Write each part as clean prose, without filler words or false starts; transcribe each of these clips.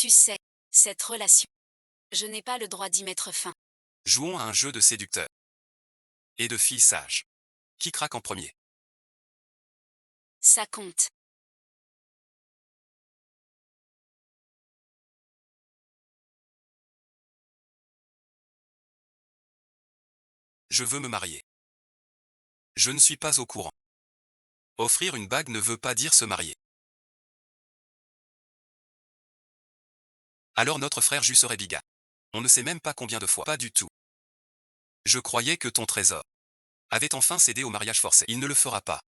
Tu sais, cette relation. Je n'ai pas le droit d'y mettre fin. Jouons à un jeu de séducteur. Et de filles sages. Qui craque en premier? Ça compte. Je veux me marier. Je ne suis pas au courant. Offrir une bague ne veut pas dire se marier. Alors notre frère Jus serait biga. On ne sait même pas combien de fois. Pas du tout. Je croyais que ton trésor avait enfin cédé au mariage forcé. Il ne le fera pas.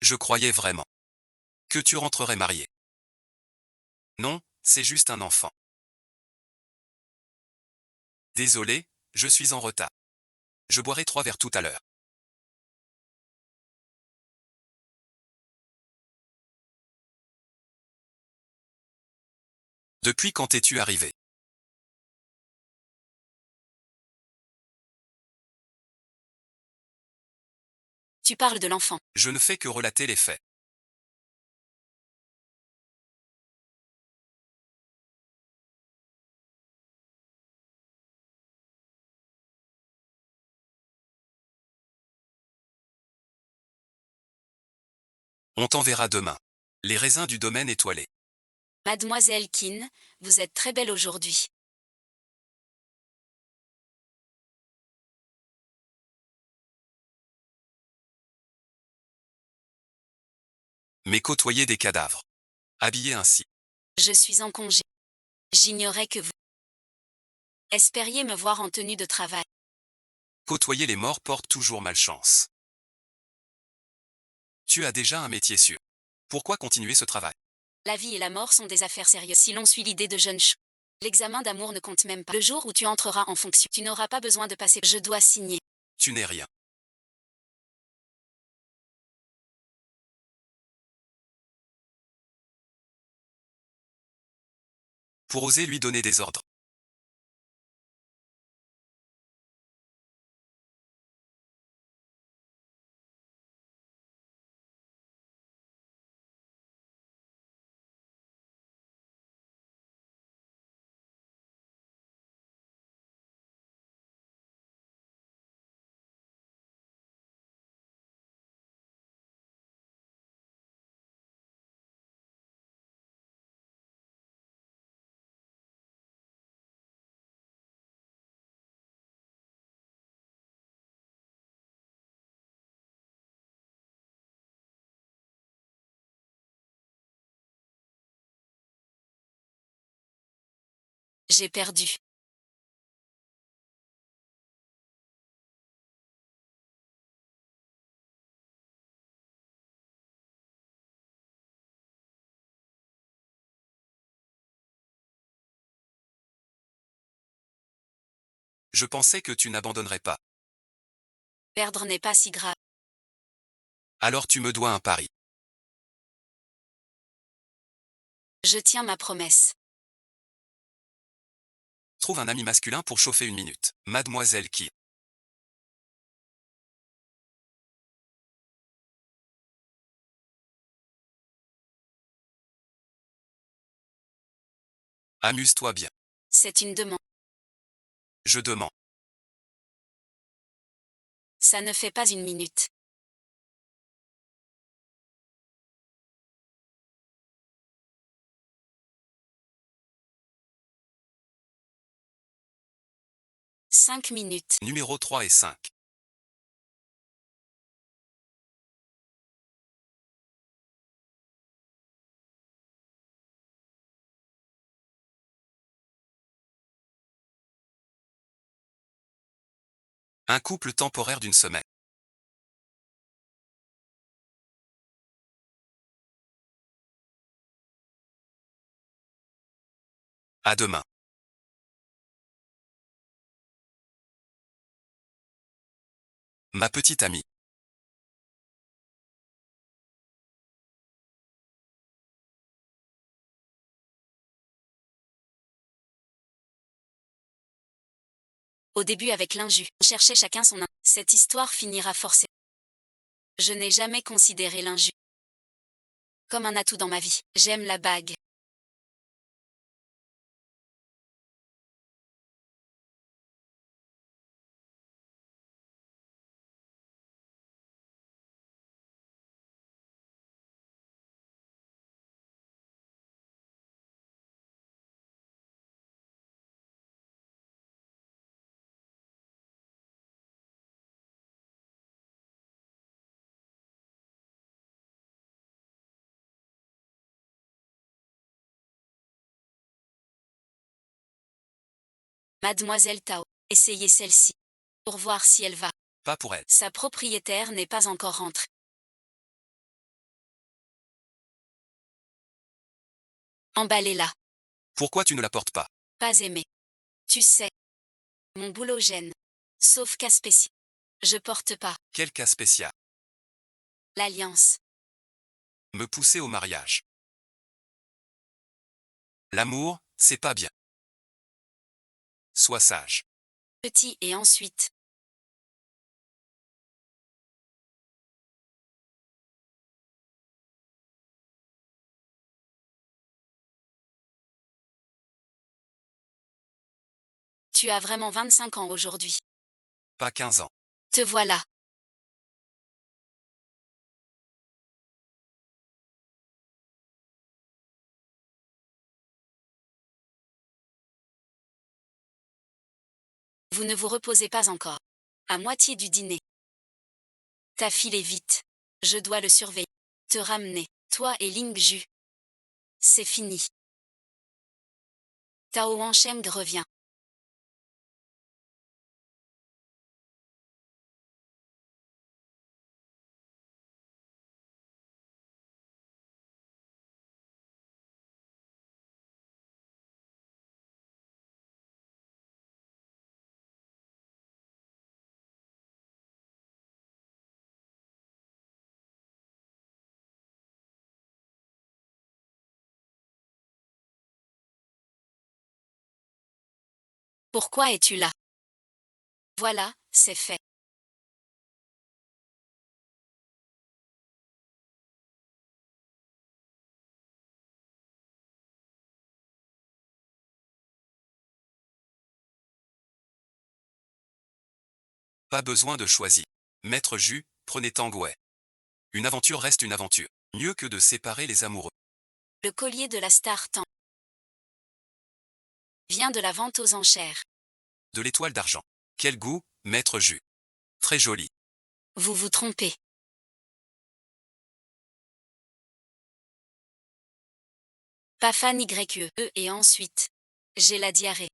Je croyais vraiment que tu rentrerais marié. Non, c'est juste un enfant. Désolé, je suis en retard. Je boirai 3 verres tout à l'heure. Depuis quand es-tu arrivé? Tu parles de l'enfant. Je ne fais que relater les faits. On t'enverra demain. Les raisins du domaine étoilé. Mademoiselle Keane, vous êtes très belle aujourd'hui. Mais côtoyer des cadavres. Habillés ainsi. Je suis en congé. J'ignorais que vous espériez me voir en tenue de travail. Côtoyer les morts porte toujours malchance. Tu as déjà un métier sûr. Pourquoi continuer ce travail? La vie et la mort sont des affaires sérieuses. Si l'on suit l'idée de jeune chou, l'examen d'amour ne compte même pas. Le jour où tu entreras en fonction, tu n'auras pas besoin de passer. Je dois signer. Tu n'es rien. Pour oser lui donner des ordres. J'ai perdu. Je pensais que tu n'abandonnerais pas. Perdre n'est pas si grave. Alors tu me dois un pari. Je tiens ma promesse. Trouve un ami masculin pour chauffer une minute. Mademoiselle qui. Amuse-toi bien. C'est une demande. Je demande. Ça ne fait pas une minute. Cinq minutes. Numéro 3 et 5. Un couple temporaire d'une semaine. À demain. Ma petite amie. Au début avec l'inju, on cherchait chacun son Cette histoire finira forcément. Je n'ai jamais considéré l'injure comme un atout dans ma vie. J'aime la bague. Mademoiselle Tao, essayez celle-ci. Pour voir si elle va. Pas pour elle. Sa propriétaire n'est pas encore rentrée. Emballez-la. Pourquoi tu ne la portes pas? Pas aimé. Tu sais. Mon boulot gêne. Sauf cas spécial. Je porte pas. Quel cas spécial. L'alliance. Me pousser au mariage. L'amour, c'est pas bien. Sois sage. Petit et ensuite. Tu as vraiment 25 ans aujourd'hui. Pas 15 ans. Te voilà. Vous ne vous reposez pas encore. À moitié du dîner. T'as filé vite. Je dois le surveiller. Te ramener. Toi et Ling Ju. C'est fini. Tao Wansheng revient. Pourquoi es-tu là? Voilà, c'est fait. Pas besoin de choisir. Maître Ju, prenez Tangway. Une aventure reste une aventure. Mieux que de séparer les amoureux. Le collier de la star Tang vient de la vente aux enchères. De l'étoile d'argent. Quel goût, Maître Ju. Très joli. Vous vous trompez. Pas fan YE et ensuite. J'ai la diarrhée.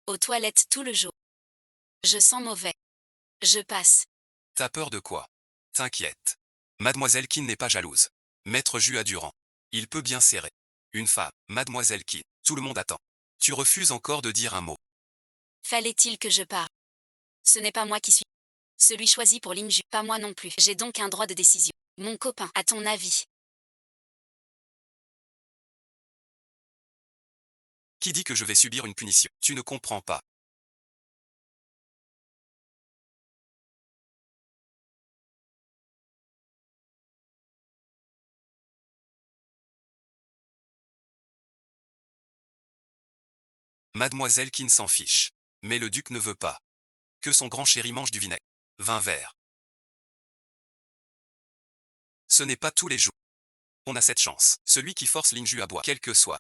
Aux toilettes tout le jour. Je sens mauvais. Je passe. T'as peur de quoi? T'inquiète. Mademoiselle Qin n'est pas jalouse. Maître Ju a Durand. Il peut bien serrer. Une femme, Mademoiselle Qin. Tout le monde attend. Tu refuses encore de dire un mot. Fallait-il que je parte? Ce n'est pas moi qui suis. Celui choisi pour Ling Ju. Pas moi non plus. J'ai donc un droit de décision. Mon copain, à ton avis? Qui dit que je vais subir une punition? Tu ne comprends pas. Mademoiselle Qin s'en fiche. Mais le duc ne veut pas. Que son grand chéri mange du vinaigre. Vin vert. Ce n'est pas tous les jours. On a cette chance. Celui qui force Lingju à boire, quel que soit.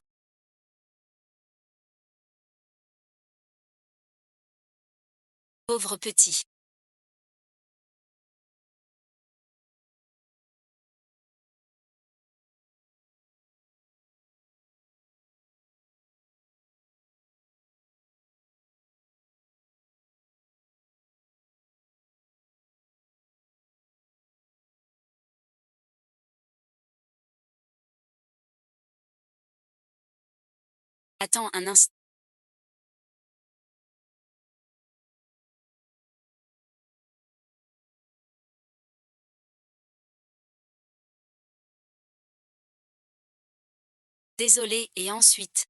Pauvre petit. Attends un instant. Désolé et ensuite.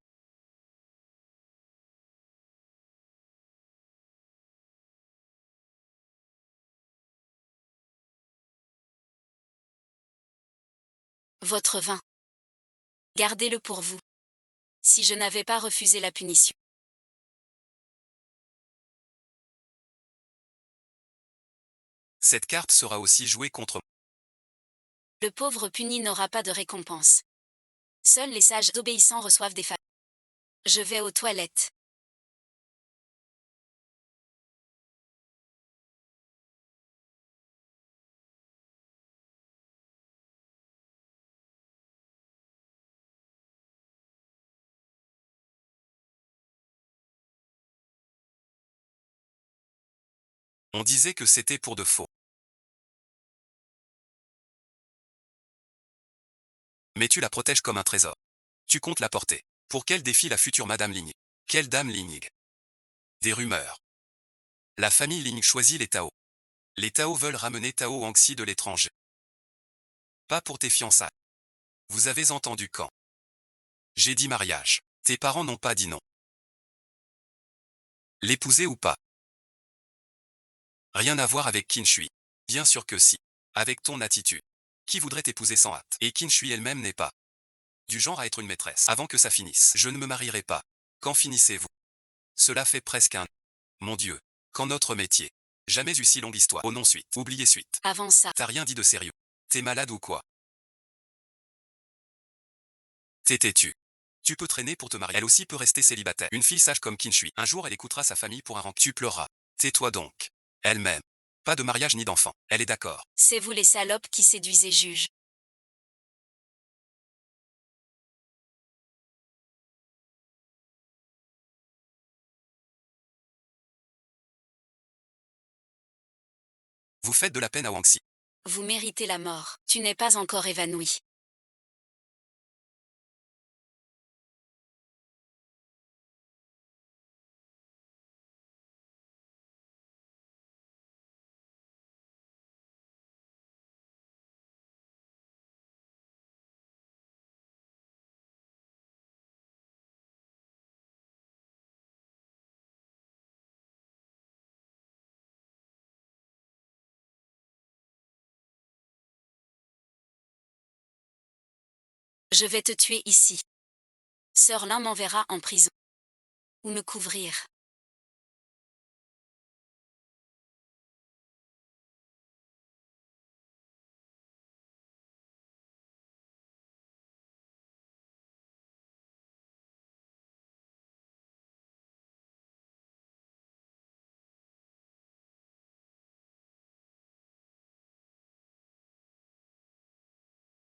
Votre vin. Gardez-le pour vous. Si je n'avais pas refusé la punition. Cette carte sera aussi jouée contre moi. Le pauvre puni n'aura pas de récompense. Seuls les sages obéissants reçoivent des faveurs. Je vais aux toilettes. On disait que c'était pour de faux. Mais tu la protèges comme un trésor. Tu comptes la porter. Pour quel défi la future Madame Ling? Quelle dame Ling? Des rumeurs. La famille Ling choisit les Tao. Les Tao veulent ramener Tao Wangxi de l'étranger. Pas pour tes fiançailles. Vous avez entendu quand? J'ai dit mariage. Tes parents n'ont pas dit non. L'épouser ou pas? Rien à voir avec Qin Shui. Bien sûr que si. Avec ton attitude. Qui voudrait t'épouser sans hâte? Et Qin Shui elle-même n'est pas du genre à être une maîtresse. Avant que ça finisse, je ne me marierai pas. Quand finissez-vous? Cela fait presque un... Mon Dieu. Quand notre métier. Jamais eu si longue histoire. Oh non suite. Oubliez suite. Avant ça. T'as rien dit de sérieux. T'es malade ou quoi? T'es têtu. Tu peux traîner pour te marier. Elle aussi peut rester célibataire. Une fille sage comme Qin Shui. Un jour elle écoutera sa famille pour un rang. Tu pleuras. Tais-toi donc. Elle-même. Pas de mariage ni d'enfant. Elle est d'accord. C'est vous les salopes qui séduisez juge. Vous faites de la peine à Wangxi. Vous méritez la mort. Tu n'es pas encore évanoui. Je vais te tuer ici. Sœur Lin m'enverra en prison. Ou me couvrir.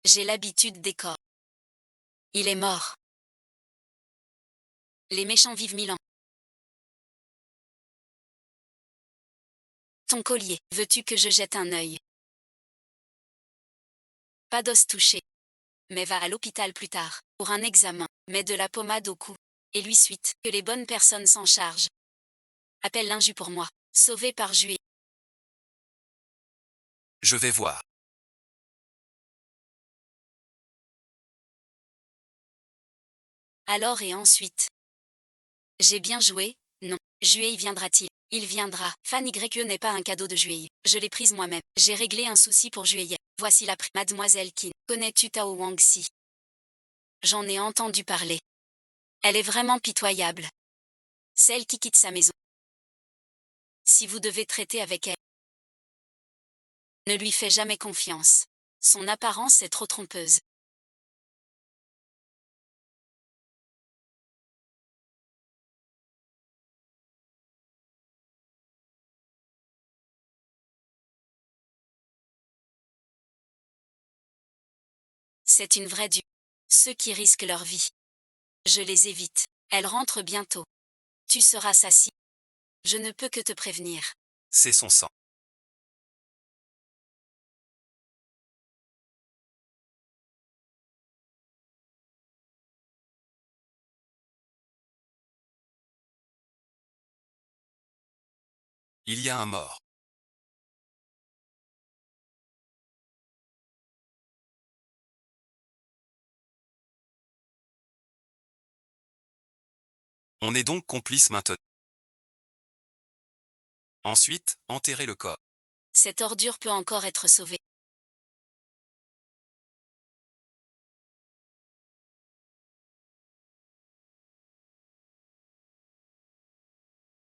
J'ai l'habitude des corps. Il est mort. Les méchants vivent 1000 ans. Ton collier, veux-tu que je jette un œil? Pas d'os touché. Mais va à l'hôpital plus tard, pour un examen. Mets de la pommade au cou. Et lui suite, que les bonnes personnes s'en chargent. Appelle l'inju pour moi. Sauvé par Juillet. Je vais voir. Alors et ensuite. J'ai bien joué, non. Juillet viendra-t-il? Il viendra. Fan YE n'est pas un cadeau de Juillet. Je l'ai prise moi-même. J'ai réglé un souci pour Juillet. Voici la Mademoiselle Qin. Connais-tu Tao Wangxi? J'en ai entendu parler. Elle est vraiment pitoyable. Celle qui quitte sa maison. Si vous devez traiter avec elle, ne lui fais jamais confiance. Son apparence est trop trompeuse. C'est une vraie ceux qui risquent leur vie. Je les évite. Elle rentre bientôt. Tu seras sa cible. Je ne peux que te prévenir. C'est son sang. Il y a un mort. On est donc complice maintenant. Ensuite, enterrer le corps. Cette ordure peut encore être sauvée.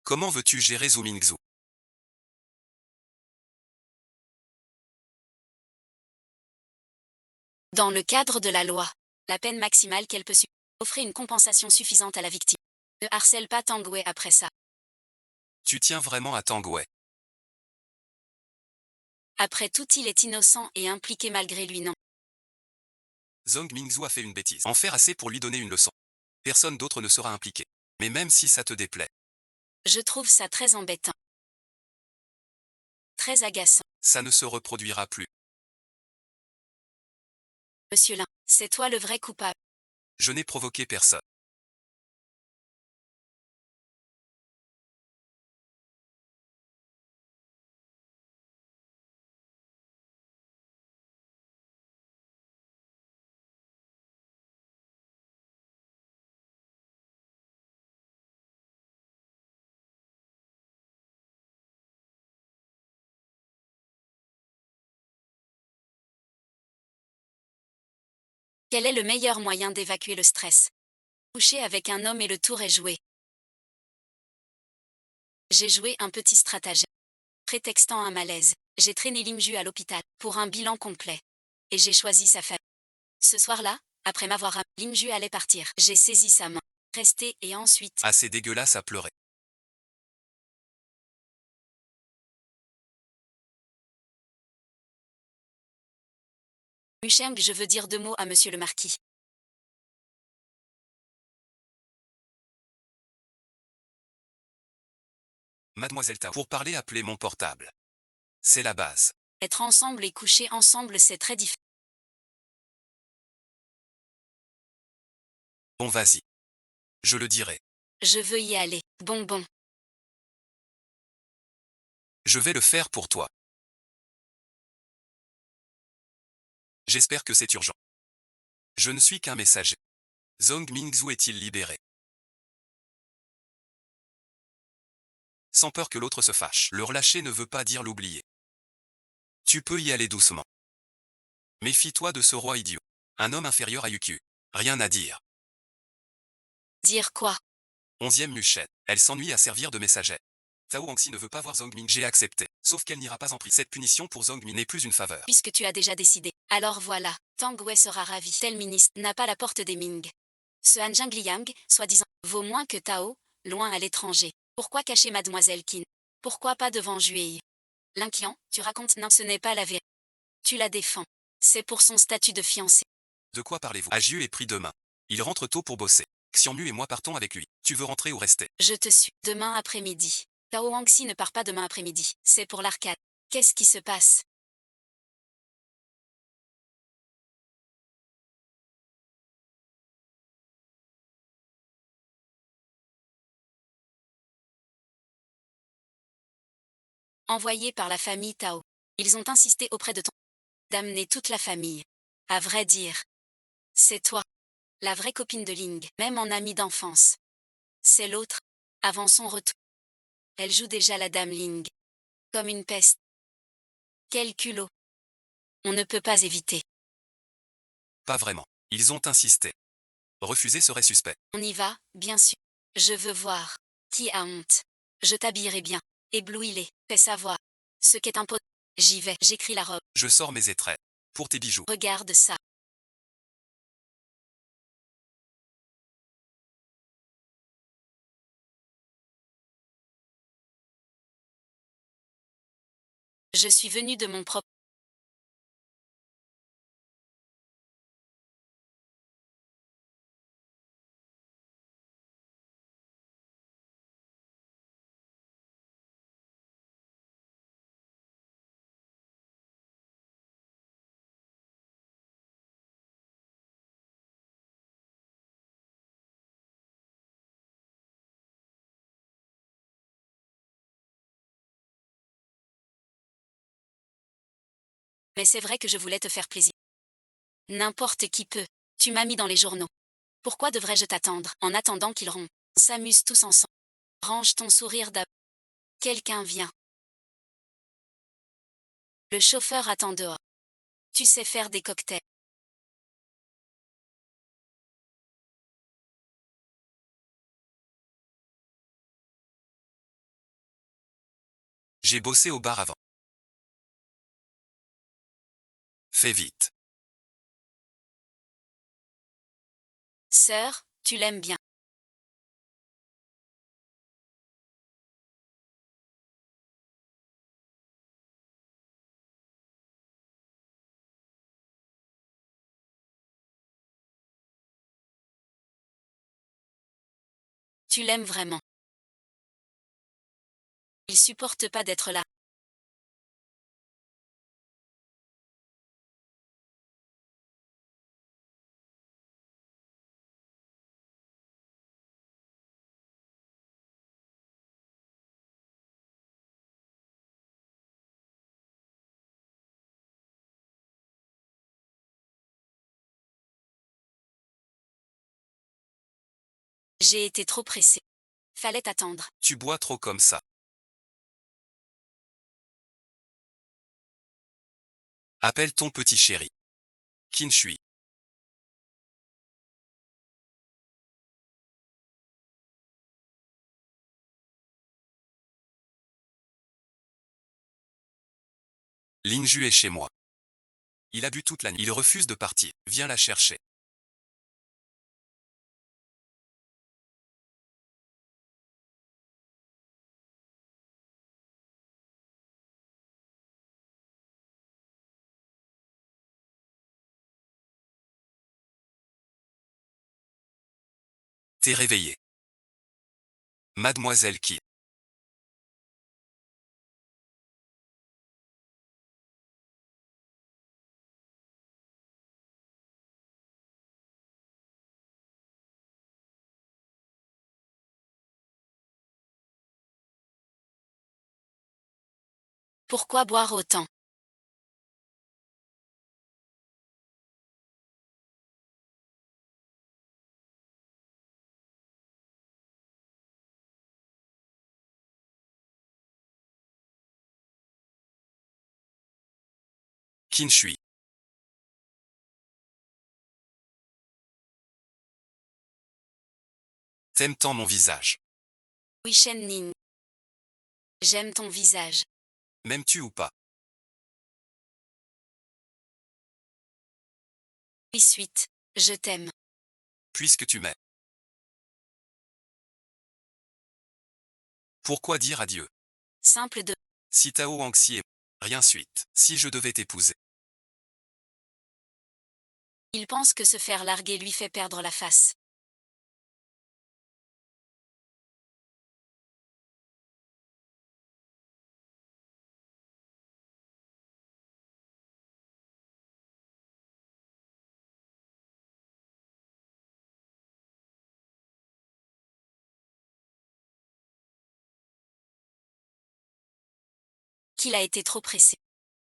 Comment veux-tu gérer Zhu Mingzhu? Dans le cadre de la loi, la peine maximale qu'elle peut subir, offrir une compensation suffisante à la victime. Ne harcèle pas Tang Wei après ça. Tu tiens vraiment à Tang Wei. Après tout, il est innocent et impliqué malgré lui, non. Zhong Mingzhu a fait une bêtise. En faire assez pour lui donner une leçon. Personne d'autre ne sera impliqué. Mais même si ça te déplaît, Je trouve ça très embêtant. Très agaçant. ça ne se reproduira plus. Monsieur Lin, c'est toi le vrai coupable. Je n'ai provoqué personne. Quel est le meilleur moyen d'évacuer le stress? Coucher avec un homme et le tour est joué. J'ai joué un petit stratagème. Prétextant un malaise, j'ai traîné Limju à l'hôpital pour un bilan complet. Et j'ai choisi sa famille. Ce soir-là, après m'avoir Limju allait partir. J'ai saisi sa main. Resté et ensuite. Assez dégueulasse à pleurer. Musheng, je veux dire 2 mots à monsieur le marquis. Mademoiselle Tao. Pour parler, appelez mon portable. C'est la base. Être ensemble et coucher ensemble, c'est très différent. Bon, vas-y. Je le dirai. Je veux y aller. Bon. Je vais le faire pour toi. J'espère que c'est urgent. Je ne suis qu'un messager. Zhong Mingzhu est-il libéré? Sans peur que l'autre se fâche. Le relâcher ne veut pas dire l'oublier. Tu peux y aller doucement. Méfie-toi de ce roi idiot. Un homme inférieur à Yukyu. Rien à dire. Dire quoi? 11e Muchen. Elle s'ennuie à servir de messager. Tao Hongxi ne veut pas voir Zhong Ming. J'ai accepté. Sauf qu'elle n'ira pas en prison. Cette punition pour Zhong Ming n'est plus une faveur. Puisque tu as déjà décidé. Alors voilà, Tang Wei sera ravi. Tel ministre n'a pas la porte des Ming. Ce Han Jingliang, soi-disant, vaut moins que Tao, loin à l'étranger. Pourquoi cacher mademoiselle Qin? Pourquoi pas devant Juei? L'inquiant, tu racontes non, ce n'est pas la vérité. Tu la défends. C'est pour son statut de fiancé. De quoi parlez-vous? Agiu est pris demain. Il rentre tôt pour bosser. Xiangmu et moi partons avec lui. Tu veux rentrer ou rester? Je te suis. Demain après-midi. Tao Hongxi ne part pas demain après-midi. C'est pour l'arcade. Qu'est-ce qui se passe? Envoyé par la famille Tao. Ils ont insisté auprès de ton d'amener toute la famille. À vrai dire, c'est toi, la vraie copine de Ling, même en amie d'enfance. C'est l'autre. Avant son retour, elle joue déjà la dame Ling. Comme une peste. Quel culot. On ne peut pas éviter. Pas vraiment. Ils ont insisté. Refuser serait suspect. On y va, bien sûr. Je veux voir. Qui a honte? Je t'habillerai bien. Éblouis-les. Fais savoir. Ce qu'est un pot. J'y vais. J'écris la robe. Je sors mes étraits. Pour tes bijoux. Regarde ça. Je suis venu de mon propre. Mais c'est vrai que je voulais te faire plaisir. N'importe qui peut. Tu m'as mis dans les journaux. Pourquoi devrais-je t'attendre en attendant qu'ils rompent? On s'amuse tous ensemble. Range ton sourire d'ab. Quelqu'un vient. Le chauffeur attend dehors. Tu sais faire des cocktails. J'ai bossé au bar avant. Fais vite. Sœur, tu l'aimes bien. Tu l'aimes vraiment. Il supporte pas d'être là. J'ai été trop pressée. Fallait attendre. Tu bois trop comme ça. Appelle ton petit chéri. Kinshui. Lingju est chez moi. Il a bu toute la nuit. Il refuse de partir. Viens la chercher. T'es réveillé. Mademoiselle Qin. Pourquoi boire autant? Kinshui. T'aimes tant mon visage. Oui, Shen Ning. J'aime ton visage. M'aimes-tu ou pas? Oui, suite. Je t'aime. Puisque tu m'aimes. Pourquoi dire adieu? Simple de. Si Tao Wangxi est... Rien suite. Si je devais t'épouser. Il pense que se faire larguer lui fait perdre la face. Qu'il a été trop pressé.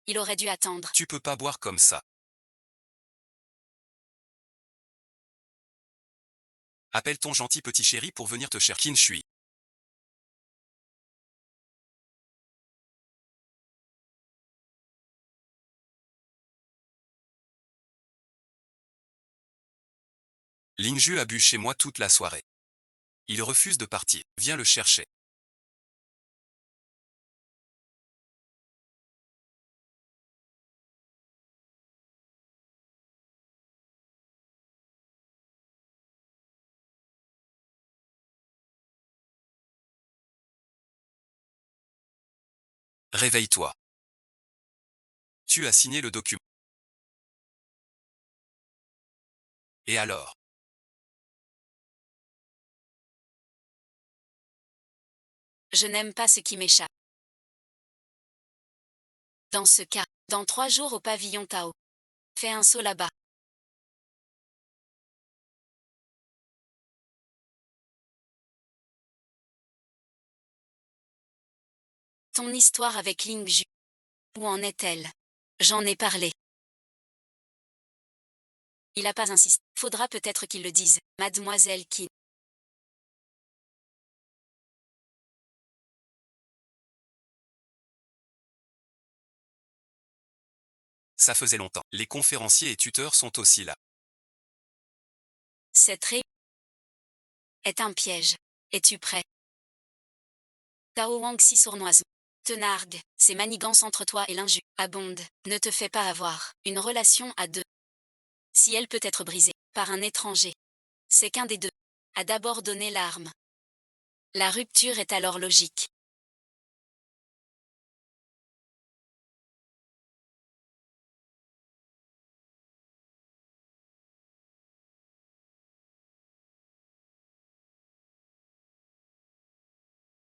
Il aurait dû attendre. Tu peux pas boire comme ça. Appelle ton gentil petit chéri pour venir te chercher. Kinshui. Lingju a bu chez moi toute la soirée. Il refuse de partir. Viens le chercher. Réveille-toi. Tu as signé le document. Et alors? Je n'aime pas ce qui m'échappe. Dans ce cas, dans 3 jours au pavillon Tao. Fais un saut là-bas. Ton histoire avec Ling Ju. Où en est-elle? J'en ai parlé. Il a pas insisté. Faudra peut-être qu'il le dise. Mademoiselle Qin. Ça faisait longtemps. Les conférenciers et tuteurs sont aussi là. Cette réunion est un piège. Es-tu prêt? Tao Wangxi sournoise. te nargue, ces manigances entre toi et l'injure abondent. Ne te fais pas avoir. Une relation à deux, si elle peut être brisée par un étranger, c'est qu'un des deux a d'abord donné l'arme. La rupture est alors logique.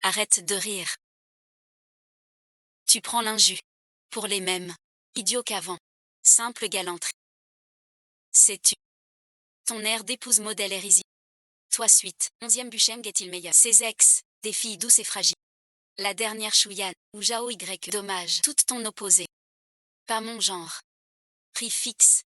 Arrête de rire. Tu prends l'injus. Pour les mêmes. Idiot qu'avant. Simple galanterie. Sais-tu. Ton air d'épouse modèle est risible. Toi suite. 11e Bucheng est-il meilleur. Ses ex, des filles douces et fragiles. La dernière Chouyan, ou Jao Y. Dommage. Toute ton opposé. Pas mon genre. Prix fixe.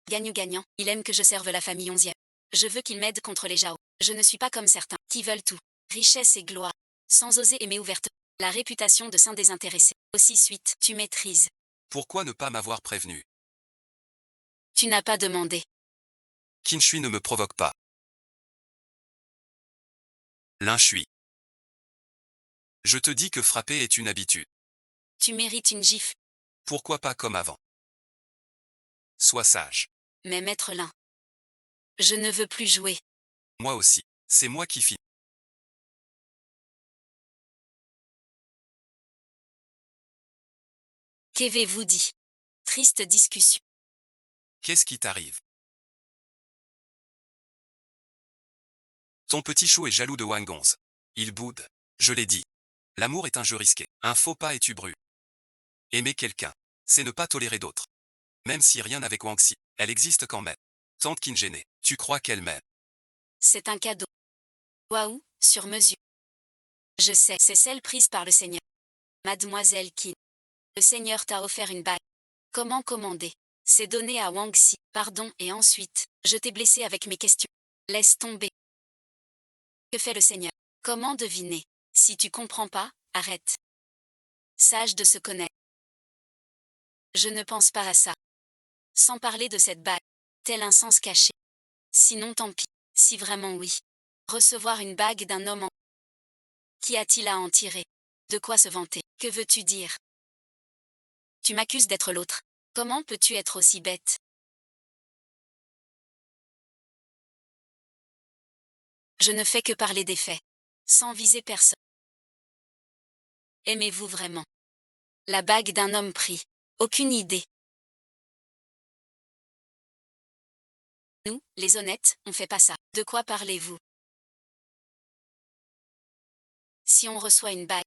Gagnant-gagnant. Il aime que je serve la famille 11e. Je veux qu'il m'aide contre les Jao. Je ne suis pas comme certains, qui veulent tout. Richesse et gloire. Sans oser aimer ouvertement. La réputation de saint désintéressé. Aussi suite. Tu maîtrises. Pourquoi ne pas m'avoir prévenu? Tu n'as pas demandé. Qinshui ne me provoque pas. Linshui. Je te dis que frapper est une habitude. Tu mérites une gifle. Pourquoi pas comme avant? Sois sage. Mais maître Lin. Je ne veux plus jouer. Moi aussi. C'est moi qui finis. Qu'avez-vous dit? Triste discussion. Qu'est-ce qui t'arrive? Ton petit chou est jaloux de Wang Gonze. Il boude. Je l'ai dit. L'amour est un jeu risqué. Un faux pas et tu brûles. Aimer quelqu'un, c'est ne pas tolérer d'autres. Même si rien avec Wang Xi, elle existe quand même. Tante Qingene, tu crois qu'elle m'aime? C'est un cadeau. Waouh, sur mesure. Je sais, c'est celle prise par le Seigneur. Mademoiselle Qin. Le Seigneur t'a offert une bague. Comment commander? C'est donné à Wang Xi. Pardon, et ensuite, je t'ai blessé avec mes questions. Laisse tomber. Que fait le Seigneur? Comment deviner? Si tu comprends pas, arrête. Sage de se connaître. Je ne pense pas à ça. Sans parler de cette bague. Tel un sens caché. Sinon tant pis. Si vraiment oui. Recevoir une bague d'un homme en... Qui a-t-il à en tirer? De quoi se vanter? Que veux-tu dire? Tu m'accuses d'être l'autre. Comment peux-tu être aussi bête? Je ne fais que parler des faits. Sans viser personne. Aimez-vous vraiment? La bague d'un homme pris. Aucune idée. Nous, les honnêtes, on fait pas ça. De quoi parlez-vous? Si on reçoit une bague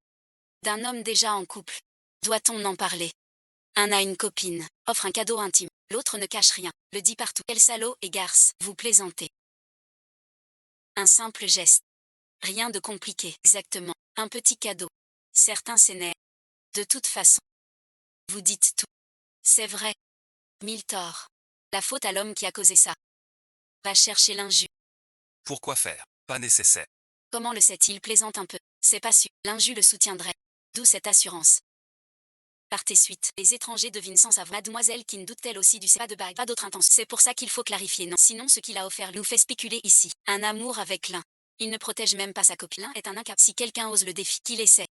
d'un homme déjà en couple, doit-on en parler? Un a une copine, offre un cadeau intime, l'autre ne cache rien, le dit partout. Quel salaud et garce, vous plaisantez. Un simple geste. Rien de compliqué, exactement. Un petit cadeau. Certains s'énervent. De toute façon. Vous dites tout. C'est vrai. Mille torts. La faute à l'homme qui a causé ça. Va chercher l'injure. Pourquoi faire? Pas nécessaire. Comment le sait-il? Plaisante un peu. C'est pas sûr. L'injure le soutiendrait. D'où cette assurance. Partez suite. Les étrangers devinent sans savoir. Mademoiselle Qin doute-t-elle aussi du pas de bague? Pas d'autre intention. C'est pour ça qu'il faut clarifier. Non. Sinon ce qu'il a offert nous fait spéculer ici. Un amour avec l'un. Il ne protège même pas sa copine. L'un est un incapable. Si quelqu'un ose le défi, qu'il essaie.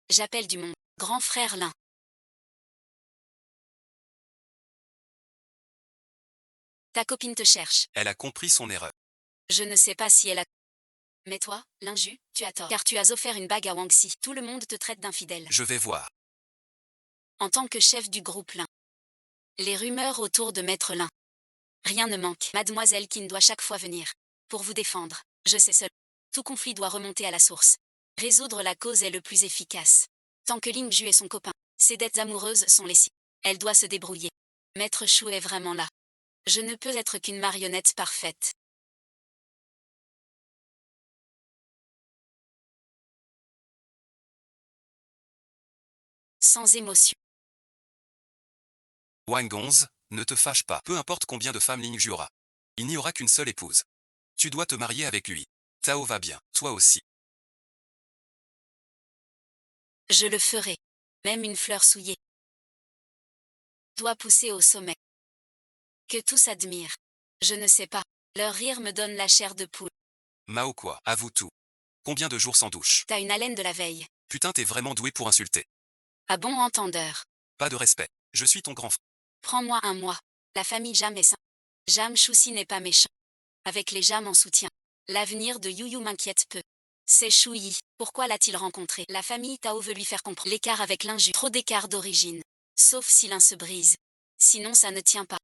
J'appelle du monde. Grand frère l'un. Ta copine te cherche. Elle a compris son erreur. Je ne sais pas si elle a... Mais toi, l'inju, tu as tort. Car tu as offert une bague à Wang Xi. Tout le monde te traite d'infidèle. Je vais voir. En tant que chef du groupe Lin. Les rumeurs autour de Maître Lin. Rien ne manque. Mademoiselle Qin doit chaque fois venir. Pour vous défendre. Je sais seul. Tout conflit doit remonter à la source. Résoudre la cause est le plus efficace. Tant que Ling Ju est son copain, ses dettes amoureuses sont les siennes. Elle doit se débrouiller. Maître Chou est vraiment là. Je ne peux être qu'une marionnette parfaite. Sans émotion. Wang Gonze, ne te fâche pas. Peu importe combien de femmes Ling Ju aura. Il n'y aura qu'une seule épouse. Tu dois te marier avec lui. Tao va bien, toi aussi. Je le ferai. Même une fleur souillée doit pousser au sommet. Que tous admirent. Je ne sais pas. Leur rire me donne la chair de poule. Mao quoi, avoue tout. Combien de jours sans douche? T'as une haleine de la veille. Putain t'es vraiment doué pour insulter. À bon entendeur. Pas de respect. Je suis ton grand frère. Prends-moi un mois. La famille Jam est sain. Jam Choussi n'est pas méchant. Avec les Jam en soutien. L'avenir de Yu m'inquiète peu. C'est Chouyi. Pourquoi l'a-t-il rencontré? La famille Tao veut lui faire comprendre l'écart avec l'injure. Trop d'écart d'origine. Sauf si l'un se brise. Sinon ça ne tient pas.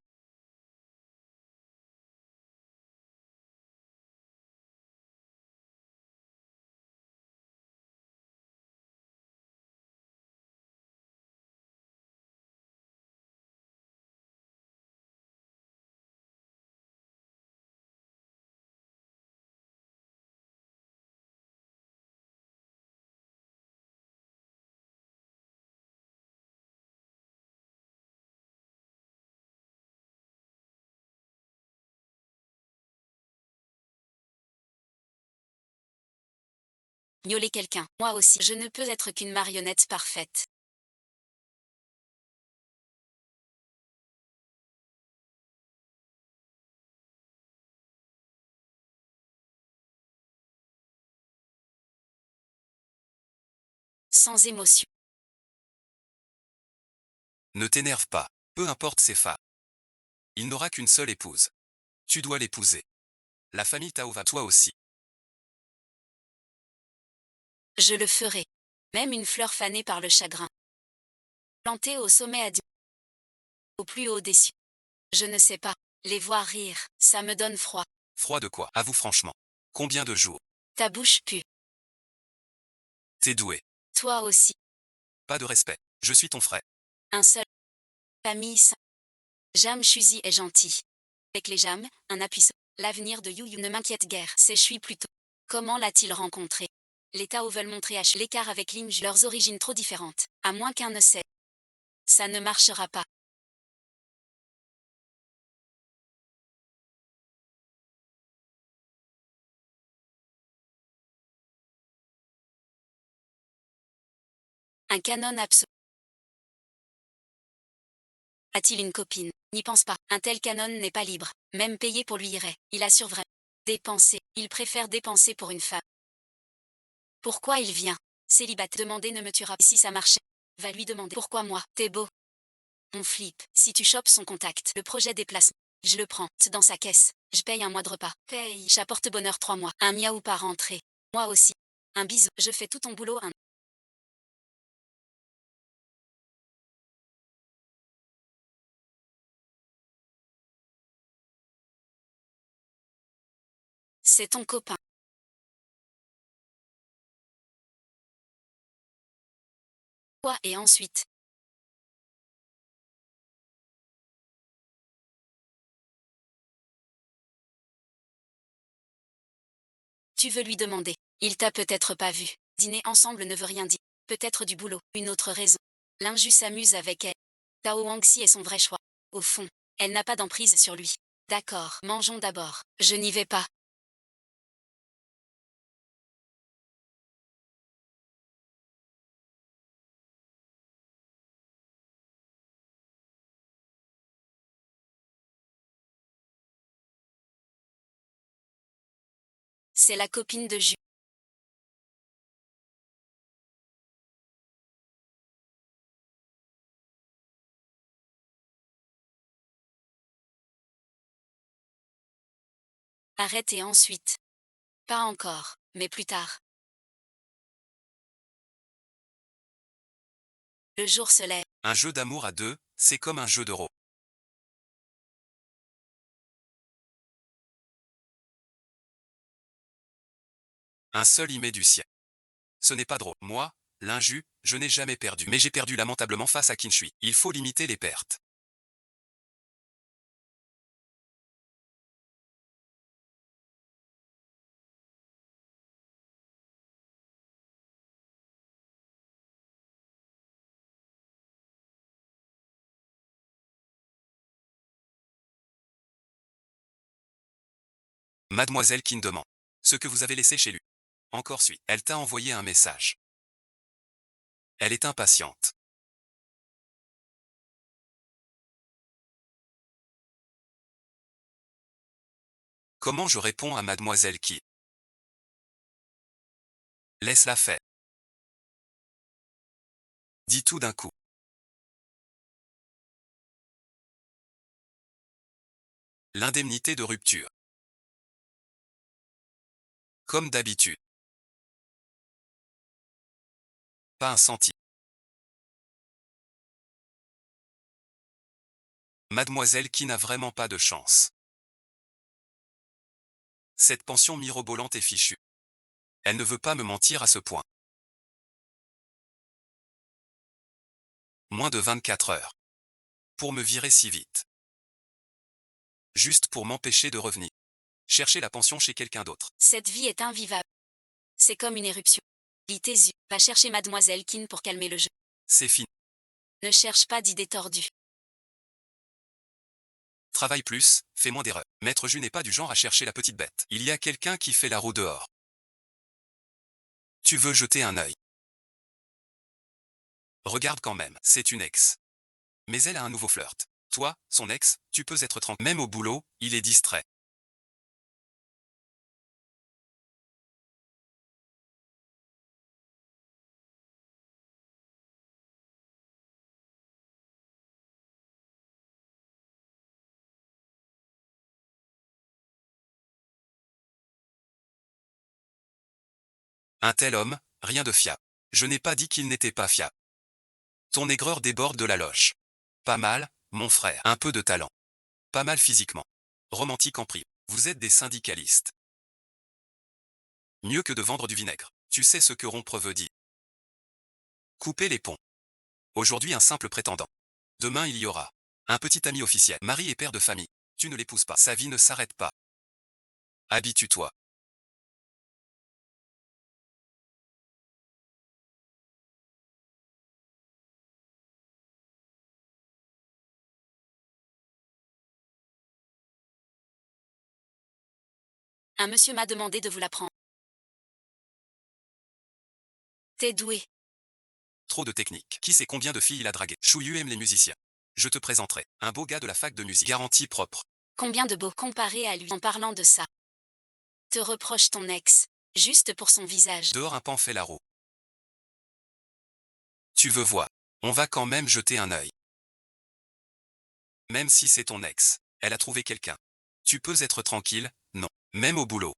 Miauler quelqu'un. Moi aussi. Je ne peux être qu'une marionnette parfaite. Sans émotion. Ne t'énerve pas. Peu importe ses femmes. Il n'aura qu'une seule épouse. Tu dois l'épouser. La famille Tao va toi aussi. Je le ferai. Même une fleur fanée par le chagrin. Plantée au sommet au plus haut des cieux. Je ne sais pas. Les voir rire, ça me donne froid. Froid de quoi? Avoue franchement. Combien de jours? Ta bouche pue. T'es doué. Toi aussi. Pas de respect. Je suis ton frère. Un seul. Famille sain. Jam Chuzi est gentil. Avec les Jam, un appui. L'avenir de Yu ne m'inquiète guère. C'est Chui plutôt. Comment l'a-t-il rencontré? Les Tao veulent montrer à l'écart avec Linju leurs origines trop différentes. À moins qu'un ne sait. Ça ne marchera pas. Un canon absolu. A-t-il une copine? N'y pense pas. Un tel canon n'est pas libre. Même payer pour lui irait. Il assure vrai. Dépenser. Il préfère dépenser pour une femme. Pourquoi il vient? Célibataire. Demander ne me tuera. Si ça marchait. Va lui demander. Pourquoi moi? T'es beau. On flippe. Si tu chopes son contact. Le projet déplacement. Je le prends. Dans sa caisse. Je paye un mois de repas. Paye. J'apporte bonheur 3 mois. Un miaou par entrée. Moi aussi. Un bisou. Je fais tout ton boulot. C'est ton copain. Quoi et ensuite? Tu veux lui demander. Il t'a peut-être pas vu. Dîner ensemble ne veut rien dire. Peut-être du boulot. Une autre raison. L'inju s'amuse avec elle. Tao Wangxi est son vrai choix. Au fond, elle n'a pas d'emprise sur lui. D'accord, mangeons d'abord. Je n'y vais pas. C'est la copine de Ju. Arrête et ensuite. Pas encore, mais plus tard. Le jour se lève. Un jeu d'amour à deux, c'est comme un jeu d'euro. Un seul y met du sien. Ce n'est pas drôle. Moi, l'inju, je n'ai jamais perdu. Mais j'ai perdu lamentablement face à Kinshui. Il faut limiter les pertes. Mademoiselle Qin demande. Ce que vous avez laissé chez lui. Encore suit. Elle t'a envoyé un message. Elle est impatiente. Comment je réponds à Mademoiselle Qin? Laisse-la faire. Dis tout d'un coup. L'indemnité de rupture. Comme d'habitude. Pas un centime. Mademoiselle qui n'a vraiment pas de chance. Cette pension mirobolante est fichue. Elle ne veut pas me mentir à ce point. Moins de 24 heures. Pour me virer si vite. Juste pour m'empêcher de revenir. Chercher la pension chez quelqu'un d'autre. Cette vie est invivable. C'est comme une éruption. Lis tes yeux. Va chercher Mademoiselle Kin pour calmer le jeu. C'est fini. Ne cherche pas d'idées tordues. Travaille plus, fais moins d'erreurs. Maître Jus n'est pas du genre à chercher la petite bête. Il y a quelqu'un qui fait la roue dehors. Tu veux jeter un œil. Regarde quand même, c'est une ex. Mais elle a un nouveau flirt. Toi, son ex, tu peux être tranquille. Même au boulot, il est distrait. Un tel homme, rien de fiable. Je n'ai pas dit qu'il n'était pas fiable. Ton aigreur déborde de la loge. Pas mal, mon frère. Un peu de talent. Pas mal physiquement. Romantique en prime. Vous êtes des syndicalistes. Mieux que de vendre du vinaigre. Tu sais ce que rompre veut dire. Couper les ponts. Aujourd'hui un simple prétendant. Demain il y aura un petit ami officiel. Mari et père de famille. Tu ne l'épouses pas. Sa vie ne s'arrête pas. Habitue-toi. Un monsieur m'a demandé de vous la prendre. T'es doué. Trop de technique. Qui sait combien de filles il a dragué. Chouillu aime les musiciens. Je te présenterai un beau gars de la fac de musique. Garantie propre. Combien de beau comparé à lui en parlant de ça. Te reproche ton ex. Juste pour son visage. Dehors un pan fait la roue. Tu veux voir. On va quand même jeter un œil. Même si c'est ton ex. Elle a trouvé quelqu'un. Tu peux être tranquille, non. Même au boulot.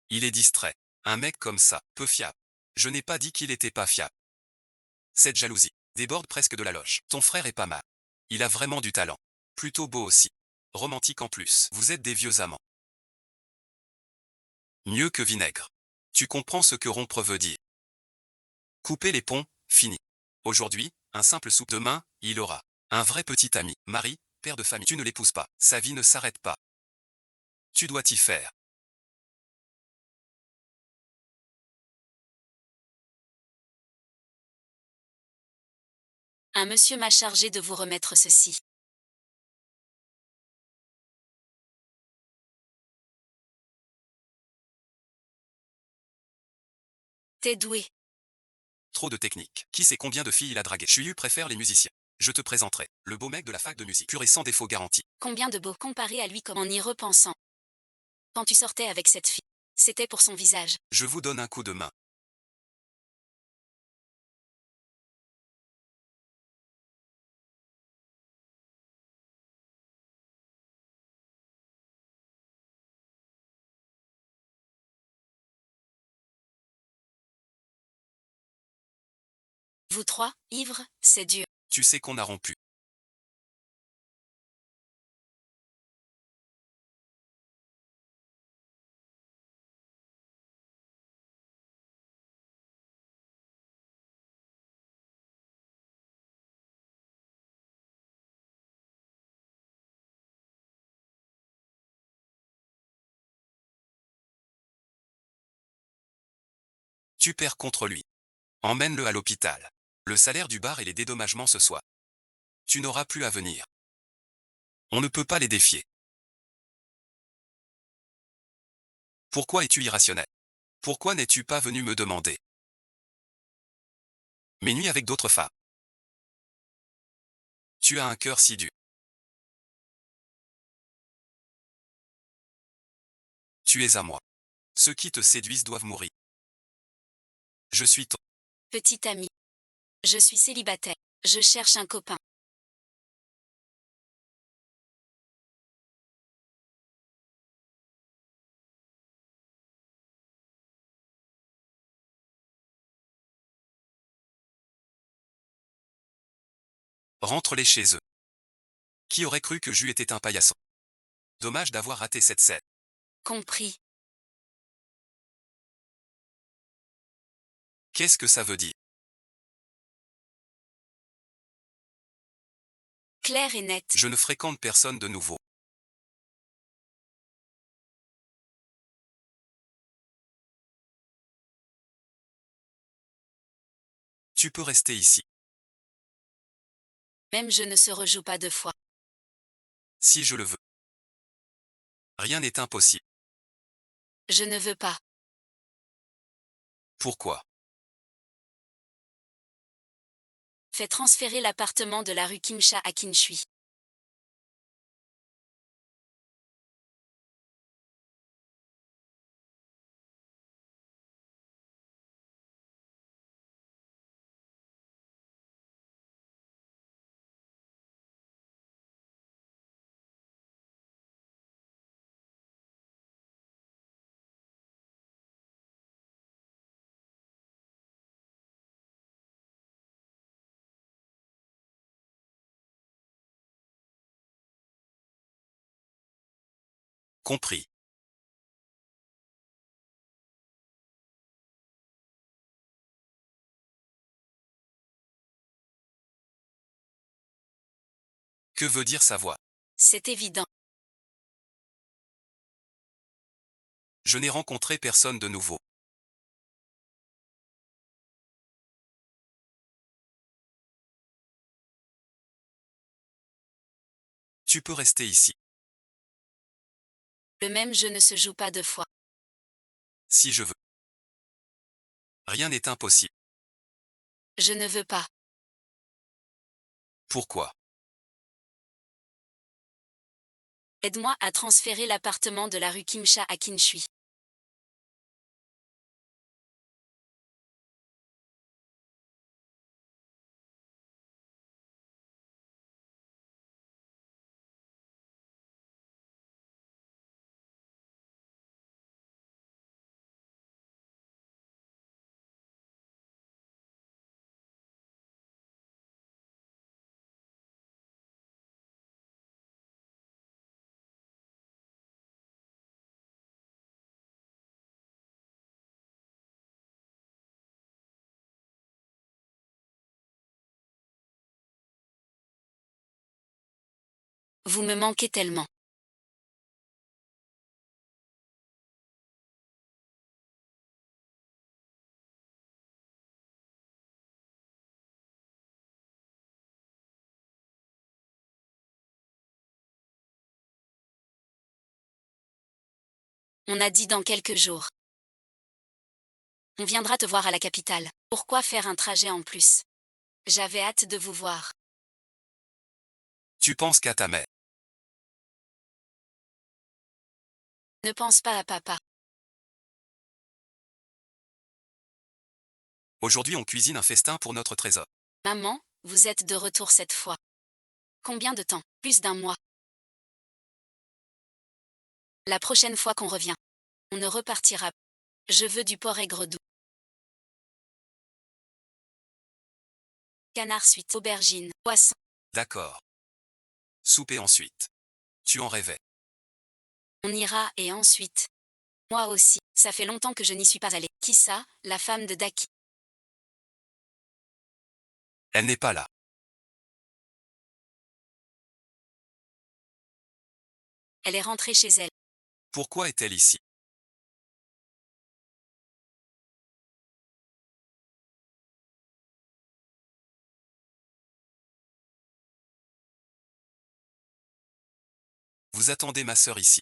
Il est distrait. Un mec comme ça, peu fiable. Je n'ai pas dit qu'il était pas fiable. Cette jalousie déborde presque de la loge. Ton frère est pas mal. Il a vraiment du talent. Plutôt beau aussi. Romantique en plus. Vous êtes des vieux amants. Mieux que vinaigre. Tu comprends ce que rompre veut dire. Couper les ponts, fini. Aujourd'hui, un simple soupe. Demain, il aura un vrai petit ami. Mari, père de famille. Tu ne l'épouses pas. Sa vie ne s'arrête pas. Tu dois t'y faire. Un monsieur m'a chargé de vous remettre ceci. T'es doué. Trop de technique. Qui sait combien de filles il a dragué. Chuyu préfère les musiciens. Je te présenterai le beau mec de la fac de musique. Pur et sans défaut garanti. Combien de beau comparé à lui comme en y repensant. Quand tu sortais avec cette fille, c'était pour son visage. Je vous donne un coup de main. Vous trois, ivres, c'est dur. Tu sais qu'on a rompu. Tu perds contre lui. Emmène-le à l'hôpital. Le salaire du bar et les dédommagements ce soir. Tu n'auras plus à venir. On ne peut pas les défier. Pourquoi es-tu irrationnel? Pourquoi n'es-tu pas venu me demander mes nuits avec d'autres femmes? Tu as un cœur si dur. Tu es à moi. Ceux qui te séduisent doivent mourir. Je suis ton Petit ami. Je suis célibataire. Je cherche un copain. rentre-les chez eux. Qui aurait cru que Jus était un paillasson? Dommage d'avoir raté cette scène. Compris. Qu'est-ce que ça veut dire? Clair et net. Je ne fréquente personne de nouveau. Tu peux rester ici. Même je ne se rejoue pas deux fois. Si je le veux. Rien n'est impossible. Je ne veux pas. Pourquoi? Fais transférer l'appartement de la rue Kimcha à Kinshui. Compris. Que veut dire sa voix? C'est évident. Je n'ai rencontré personne de nouveau. Tu peux rester ici. Le même jeu ne se joue pas deux fois. Si je veux. Rien n'est impossible. Je ne veux pas. Pourquoi? Aide-moi à transférer l'appartement de la rue Kimcha à Kinshui. Vous me manquez tellement. On a dit dans quelques jours. On viendra te voir à la capitale. Pourquoi faire un trajet en plus? J'avais hâte de vous voir. Tu penses qu'à ta mère. Ne pense pas à papa. Aujourd'hui on cuisine un festin pour notre trésor. Maman, vous êtes de retour cette fois. Combien de temps? Plus d'un mois. La prochaine fois qu'on revient. On ne repartira pas. Je veux du porc aigre doux. Canard suite, aubergine, poisson. D'accord. Souper ensuite. Tu en rêvais. On ira et ensuite. Moi aussi, ça fait longtemps que je n'y suis pas allée. Qui ça? La femme de Daki. Elle n'est pas là. Elle est rentrée chez elle. Pourquoi est-elle ici? Vous attendez ma sœur ici.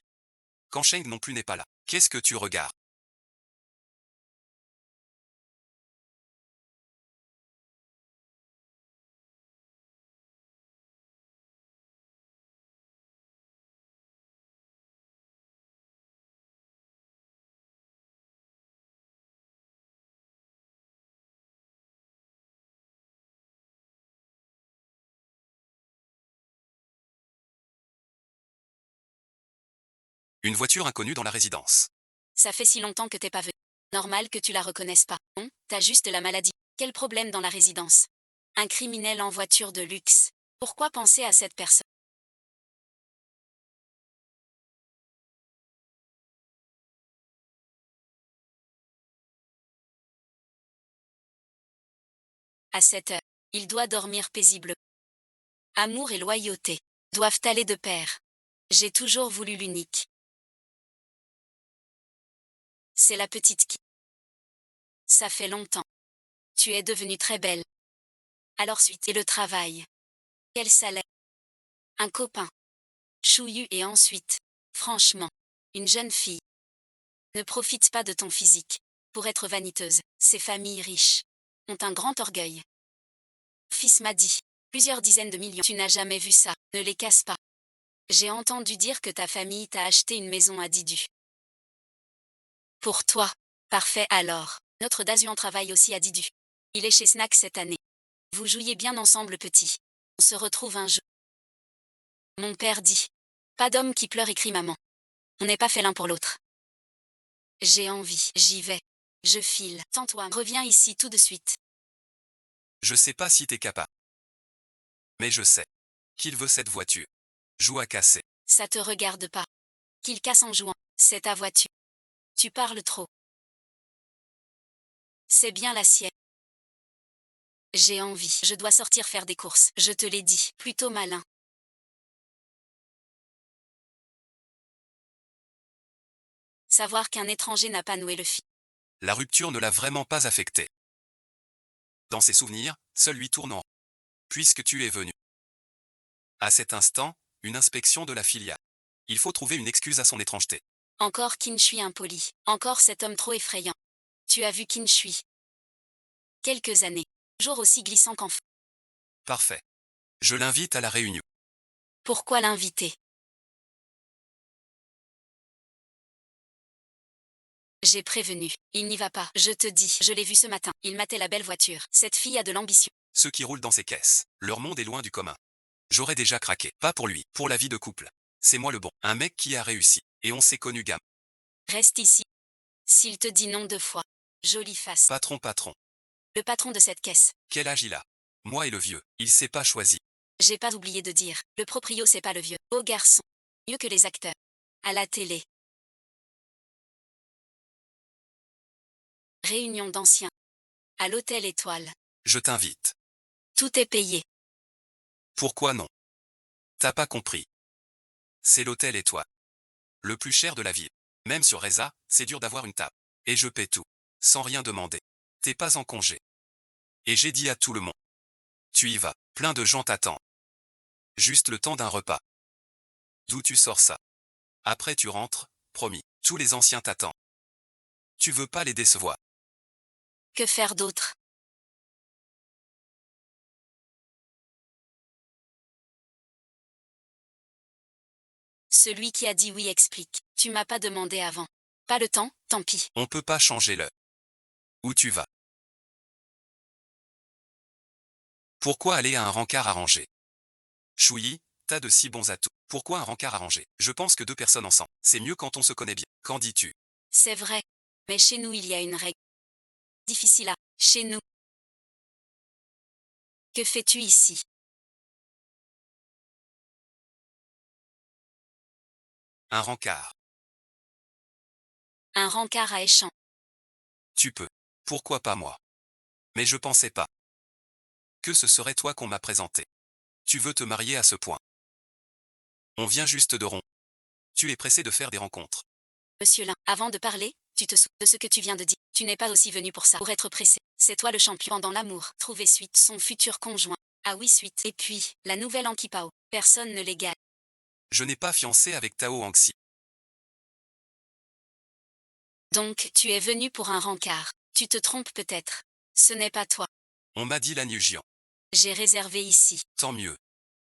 Quand Sheng non plus n'est pas là. Qu'est-ce que tu regardes? Une voiture inconnue dans la résidence. Ça fait si longtemps que t'es pas venu. Normal que tu la reconnaisses pas. Non, t'as juste la maladie. Quel problème dans la résidence? Un criminel en voiture de luxe. Pourquoi penser à cette personne? À cette heure, il doit dormir paisiblement. Amour et loyauté doivent aller de pair. J'ai toujours voulu l'unique. C'est la petite qui. Ça fait longtemps. Tu es devenue très belle. Alors suite et le travail. Quel salaire? Un copain. Chouillu et ensuite. Franchement. Une jeune fille. Ne profite pas de ton physique. Pour être vaniteuse, ces familles riches ont un grand orgueil. Mon fils m'a dit. Plusieurs dizaines de millions. Tu n'as jamais vu ça. Ne les casse pas. J'ai entendu dire que ta famille t'a acheté une maison à Didu. Pour toi. Parfait alors. Notre Dazuan travaille aussi à Didu. Il est chez Snack cette année. Vous jouiez bien ensemble petit. On se retrouve un jour. Mon père dit. Pas d'homme qui pleure et crie maman. On n'est pas fait l'un pour l'autre. J'ai envie, j'y vais. Je file. Tends-toi, reviens ici tout de suite. Je sais pas si t'es capable. Mais je sais. Qu'il veut cette voiture. Joue à casser. Ça te regarde pas. Qu'il casse en jouant. C'est ta voiture. Tu parles trop. C'est bien la sienne. J'ai envie. Je dois sortir faire des courses. Je te l'ai dit. Plutôt malin. Savoir qu'un étranger n'a pas noué le fil. La rupture ne l'a vraiment pas affecté. Dans ses souvenirs, seul lui tourne en rond. Puisque tu es venu. À cet instant, une inspection de la filiale. Il faut trouver une excuse à son étrangeté. Encore Kinshui impoli. Encore cet homme trop effrayant. Tu as vu Kinshui. Quelques années. Toujours aussi glissant qu'enfant. Parfait. Je l'invite à la réunion. Pourquoi l'inviter? J'ai prévenu. Il n'y va pas. Je te dis. Je l'ai vu ce matin. Il matait la belle voiture. Cette fille a de l'ambition. Ceux qui roulent dans ces caisses. Leur monde est loin du commun. J'aurais déjà craqué. Pas pour lui. Pour la vie de couple. C'est moi le bon. Un mec qui a réussi. Et on s'est connu gamme. Reste ici. S'il te dit non 2 fois. Jolie face. Patron. Le patron de cette caisse. Quel âge il a? Moi et le vieux. Il s'est pas choisi. J'ai pas oublié de dire. Le proprio c'est pas le vieux. Beau garçon. Mieux que les acteurs. À la télé. Réunion d'anciens. À l'hôtel Étoile. Je t'invite. Tout est payé. Pourquoi non? T'as pas compris. C'est l'hôtel Étoile. Le plus cher de la ville. Même sur Reza, c'est dur d'avoir une table. Et je paie tout. Sans rien demander. T'es pas en congé. Et j'ai dit à tout le monde. Tu y vas. Plein de gens t'attendent. Juste le temps d'un repas. D'où tu sors ça? Après tu rentres, promis. Tous les anciens t'attendent. Tu veux pas les décevoir. Que faire d'autre? Celui qui a dit oui explique. Tu m'as pas demandé avant. Pas le temps, tant pis. On peut pas changer l'heure. Où tu vas? Pourquoi aller à un rencard arrangé? Chouilly, t'as de si bons atouts. Pourquoi un rencard arrangé? Je pense que deux personnes ensemble, c'est mieux quand on se connaît bien. Qu'en dis-tu? C'est vrai. Mais chez nous il y a une règle. Difficile à. Chez nous. Que fais-tu ici? Un rencard. Un rencard à échange. Tu peux. Pourquoi pas moi? Mais je pensais pas. Que ce serait toi qu'on m'a présenté. Tu veux te marier à ce point. On vient juste de rompre. Tu es pressé de faire des rencontres. Monsieur Lin, avant de parler, tu te souviens de ce que tu viens de dire. Tu n'es pas aussi venu pour ça. Pour être pressé. C'est toi le champion dans l'amour. Trouver suite son futur conjoint. Ah oui suite. Et puis, la nouvelle Ankipao. Personne ne l'égale. Je n'ai pas fiancé avec Tao Anxi. Donc, tu es venu pour un rencard. Tu te trompes peut-être. Ce n'est pas toi. On m'a dit la Nujian. J'ai réservé ici. Tant mieux.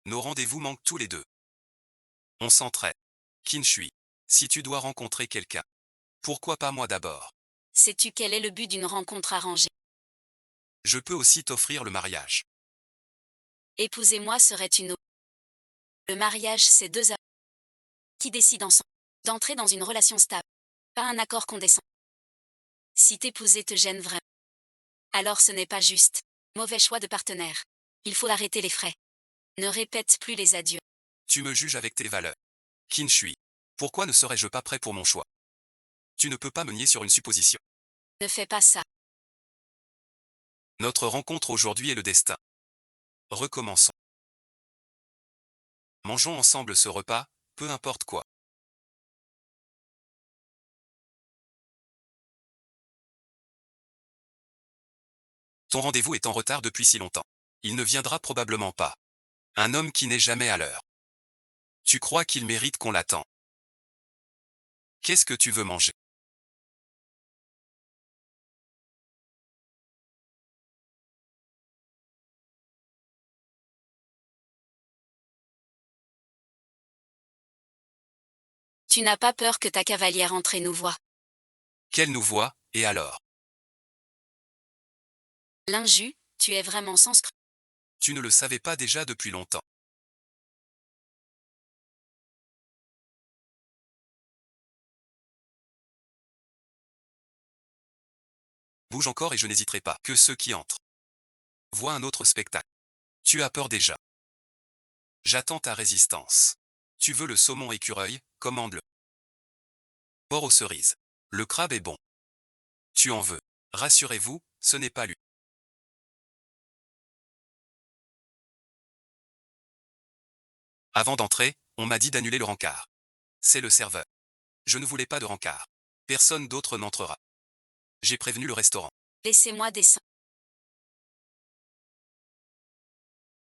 Nos rendez-vous manquent tous les deux. On s'entraide. Kinshui. Si tu dois rencontrer quelqu'un. Pourquoi pas moi d'abord? Sais-tu quel est le but d'une rencontre arrangée? Je peux aussi t'offrir le mariage. Épousez-moi serait une. Le mariage c'est 2 heures. Qui décide ensemble? d'entrer dans une relation stable. Pas un accord condescendant. Si t'épouser te gêne vraiment, alors ce n'est pas juste. Mauvais choix de partenaire. Il faut arrêter les frais. Ne répète plus les adieux. Tu me juges avec tes valeurs. Qui ne suis? Pourquoi ne serais-je pas prêt pour mon choix? Tu ne peux pas me nier sur une supposition. Ne fais pas ça. Notre rencontre aujourd'hui est le destin. Recommençons. Mangeons ensemble ce repas, peu importe quoi. Ton rendez-vous est en retard depuis si longtemps. Il ne viendra probablement pas. Un homme qui n'est jamais à l'heure. Tu crois qu'il mérite qu'on l'attend? Qu'est-ce que tu veux manger? Tu n'as pas peur que ta cavalière entrée nous voie. Qu'elle nous voit, et alors? L'injus, tu es vraiment sans scrupule. Tu ne le savais pas déjà depuis longtemps. Bouge encore et je n'hésiterai pas. Que ceux qui entrent voient un autre spectacle. Tu as peur déjà. J'attends ta résistance. Tu veux le saumon écureuil, commande-le. Porc aux cerises. Le crabe est bon. Tu en veux. Rassurez-vous, ce n'est pas lui. Avant d'entrer, on m'a dit d'annuler le rencard. C'est le serveur. Je ne voulais pas de rencard. Personne d'autre n'entrera. J'ai prévenu le restaurant. Laissez-moi descendre.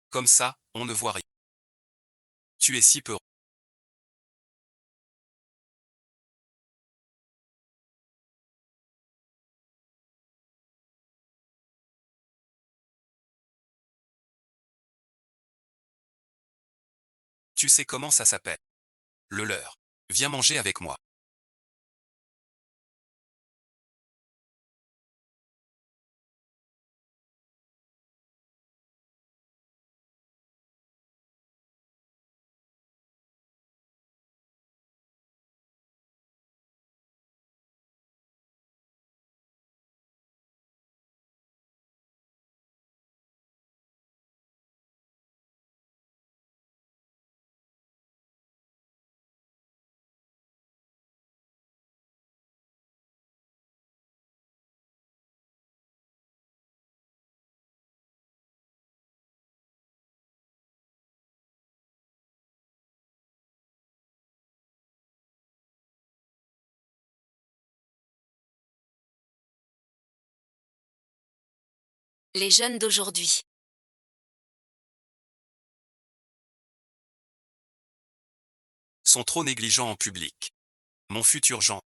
Comme ça, on ne voit rien. Tu es si peureux. Tu sais comment ça s'appelle? Le leur. Viens manger avec moi. Les jeunes d'aujourd'hui. Sont trop négligents en public. Mon futur Jean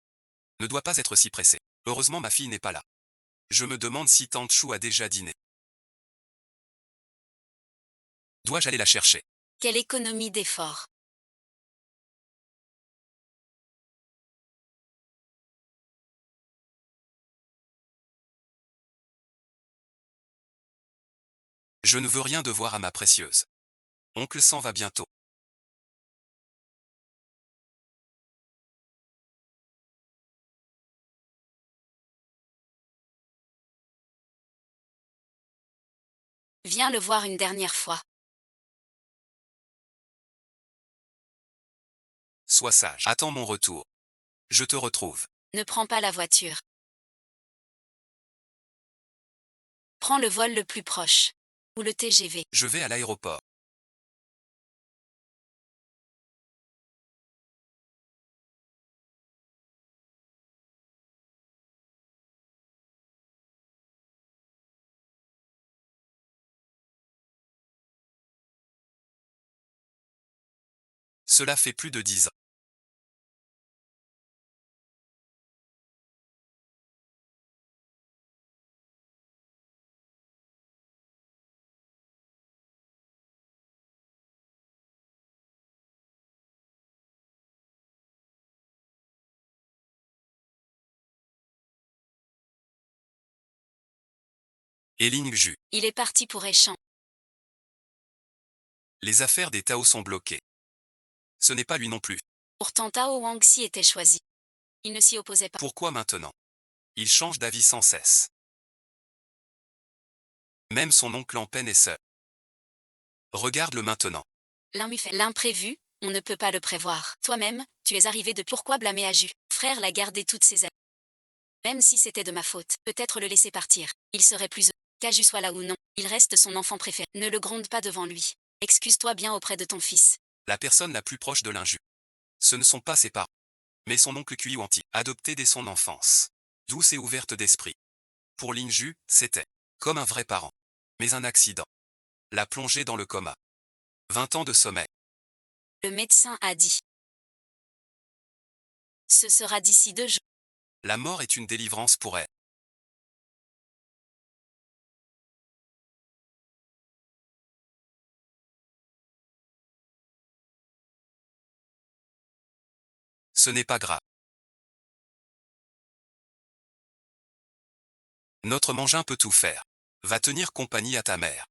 ne doit pas être si pressé. Heureusement ma fille n'est pas là. Je me demande si tante Chou a déjà dîné. Dois-je aller la chercher? Quelle économie d'efforts. Je ne veux rien devoir à ma précieuse. Oncle s'en va bientôt. Viens le voir une dernière fois. Sois sage. Attends mon retour. Je te retrouve. Ne prends pas la voiture. Prends le vol le plus proche. Ou le TGV. Je vais à l'aéroport. Cela fait plus de 10 ans. Eling Ju. Il est parti pour Échamps. Les affaires des Tao sont bloquées. Ce n'est pas lui non plus. Pourtant Tao Wangxi était choisi. Il ne s'y opposait pas. Pourquoi maintenant? Il change d'avis sans cesse. Même son oncle en peine est seul. Regarde-le maintenant. L'imprévu, on ne peut pas le prévoir. Toi-même, tu es arrivé de pourquoi blâmer Aju? Frère l'a gardé toutes ces années. Même si c'était de ma faute, peut-être le laisser partir. Il serait plus heureux. Qu'Aju soit là ou non, il reste son enfant préféré. Ne le gronde pas devant lui. Excuse-toi bien auprès de ton fils. La personne la plus proche de l'inju. Ce ne sont pas ses parents, mais son oncle Kuiwanti, adopté dès son enfance. Douce et ouverte d'esprit. Pour Linju, c'était comme un vrai parent. Mais un accident l'a plongé dans le coma. 20 ans de sommeil. Le médecin a dit. Ce sera d'ici 2 jours. La mort est une délivrance pour elle. Ce n'est pas grave. Notre mangin peut tout faire. Va tenir compagnie à ta mère.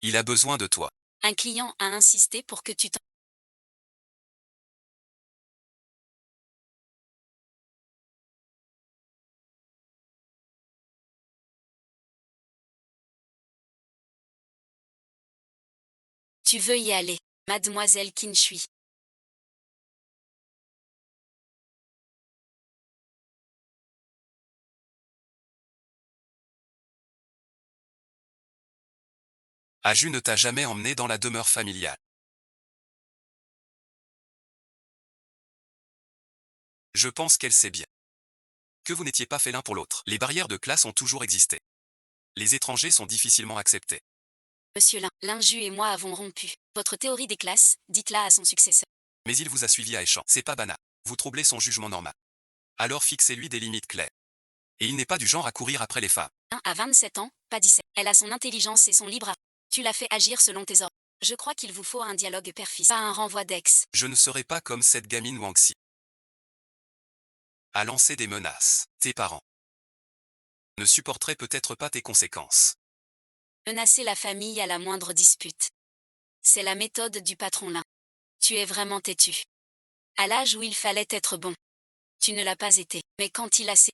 Il a besoin de toi. Un client a insisté pour que tu t'en... Tu veux y aller, mademoiselle Kinshui. Aju ne t'a jamais emmené dans la demeure familiale. Je pense qu'elle sait bien que vous n'étiez pas fait l'un pour l'autre. Les barrières de classe ont toujours existé. Les étrangers sont difficilement acceptés. Monsieur Linju et moi avons rompu. Votre théorie des classes, dites-la à son successeur. Mais il vous a suivi à Échamps. C'est pas banal. Vous troublez son jugement normal. Alors fixez-lui des limites claires. Et il n'est pas du genre à courir après les femmes. À 27 ans, pas 17. Elle a son intelligence et son libre arbitre. Tu l'as fait agir selon tes ordres. Je crois qu'il vous faut un dialogue père-fils, pas un renvoi d'ex. Je ne serai pas comme cette gamine Wangxi. À lancer des menaces. Tes parents ne supporteraient peut-être pas tes conséquences. Menacer la famille à la moindre dispute. C'est la méthode du patron Lin. Tu es vraiment têtu. À l'âge où il fallait être bon. Tu ne l'as pas été. Mais quand il a ses...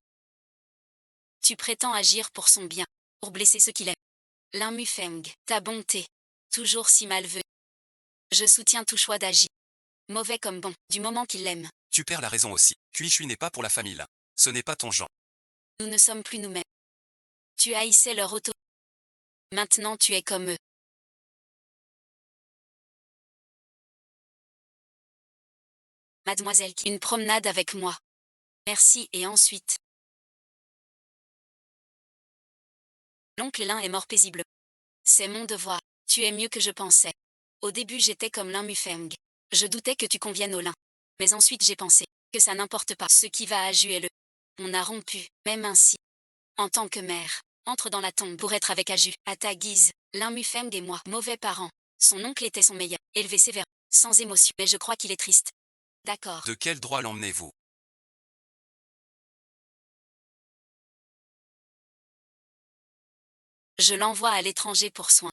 Tu prétends agir pour son bien. Pour blesser ceux qu'il aime. Lin Mufeng, ta bonté. Toujours si malvenue. Je soutiens tout choix d'agir. Mauvais comme bon, du moment qu'il l'aime. Tu perds la raison aussi. Kuishui n'est pas pour la famille là. Ce n'est pas ton genre. Nous ne sommes plus nous-mêmes. Tu haïssais leur auto. Maintenant tu es comme eux. Mademoiselle, une promenade avec moi. Merci et ensuite. L'oncle Lin est mort paisiblement. C'est mon devoir. Tu es mieux que je pensais. Au début j'étais comme Lin Mufeng. Je doutais que tu conviennes au Lin. Mais ensuite j'ai pensé que ça n'importe pas. Ce qui va à Ju est le. On a rompu, même ainsi. En tant que mère, entre dans la tombe pour être avec Aju, à ta guise. Lin Mufeng et moi, mauvais parents. Son oncle était son meilleur, élevé sévère, sans émotion. Mais je crois qu'il est triste. D'accord. De quel droit l'emmenez-vous? Je l'envoie à l'étranger pour soins.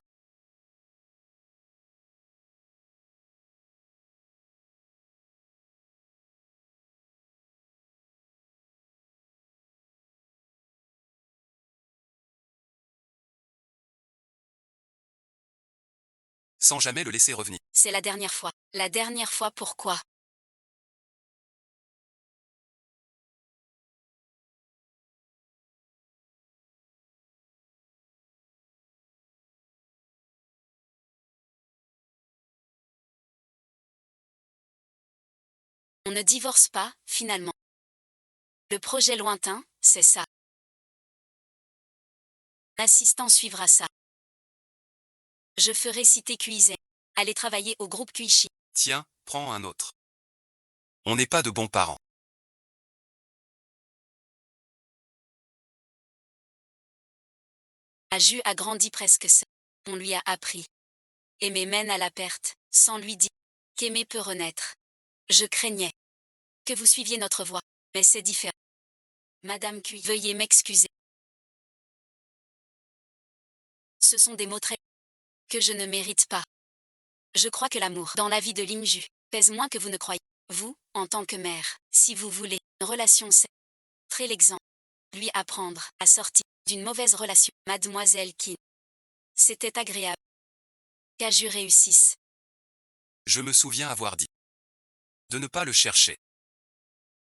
Sans jamais le laisser revenir. C'est la dernière fois. La dernière fois pourquoi? On ne divorce pas, finalement. Le projet lointain, c'est ça. L'assistant suivra ça. Je ferai citer Cuiset. Allez travailler au groupe Cuichi. Tiens, prends un autre. On n'est pas de bons parents. Aju a grandi presque seul. On lui a appris. Aimer mène à la perte, sans lui dire qu'aimer peut renaître. Je craignais que vous suiviez notre voie, mais c'est différent. Madame Cui, veuillez m'excuser. Ce sont des mots très que je ne mérite pas. Je crois que l'amour dans la vie de Ling Ju pèse moins que vous ne croyez. Vous, en tant que mère, si vous voulez une relation saine, très l'exemple, lui apprendre à sortir d'une mauvaise relation. Mademoiselle Qin. C'était agréable. Qu'Aju réussisse. Je me souviens avoir dit de ne pas le chercher.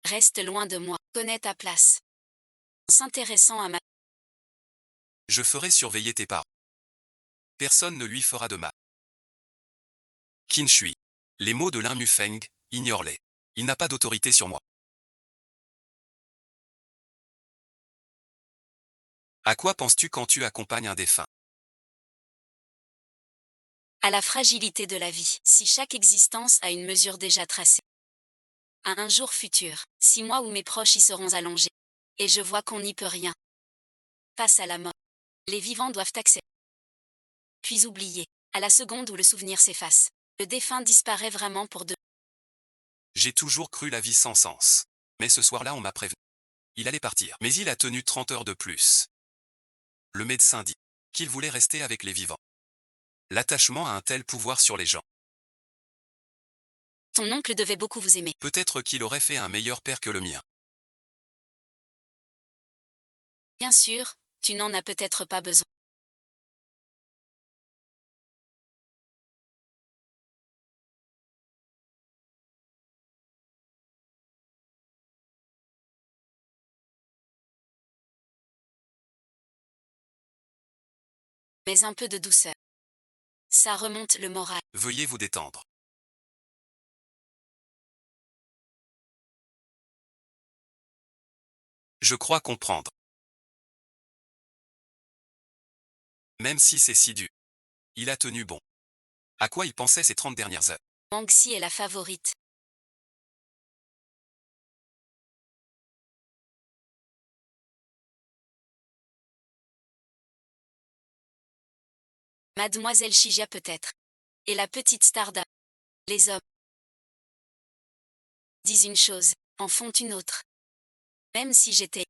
Reste loin de moi. Connais ta place. S'intéressant à ma... Je ferai surveiller tes parents. Personne ne lui fera de mal. Qin Shui. Les mots de Lin Mufeng, ignore-les. Il n'a pas d'autorité sur moi. À quoi penses-tu quand tu accompagnes un défunt? À la fragilité de la vie. Si chaque existence a une mesure déjà tracée. À un jour futur, si moi ou mes proches y seront allongés. Et je vois qu'on n'y peut rien. Face à la mort. Les vivants doivent accepter. Puis oublier. À la seconde où le souvenir s'efface. Le défunt disparaît vraiment pour de... J'ai toujours cru la vie sans sens. Mais ce soir-là on m'a prévenu. Il allait partir. Mais il a tenu 30 heures de plus. Le médecin dit qu'il voulait rester avec les vivants. L'attachement a un tel pouvoir sur les gens. Ton oncle devait beaucoup vous aimer. Peut-être qu'il aurait fait un meilleur père que le mien. Bien sûr, tu n'en as peut-être pas besoin. Mais un peu de douceur. Ça remonte le moral. Veuillez vous détendre. Je crois comprendre. Même si c'est si dur. Il a tenu bon. À quoi il pensait ces 30 dernières heures? Wangxi est la favorite. Mademoiselle Shija peut-être. Et la petite Starda. Les hommes disent une chose, en font une autre. Même si j'étais.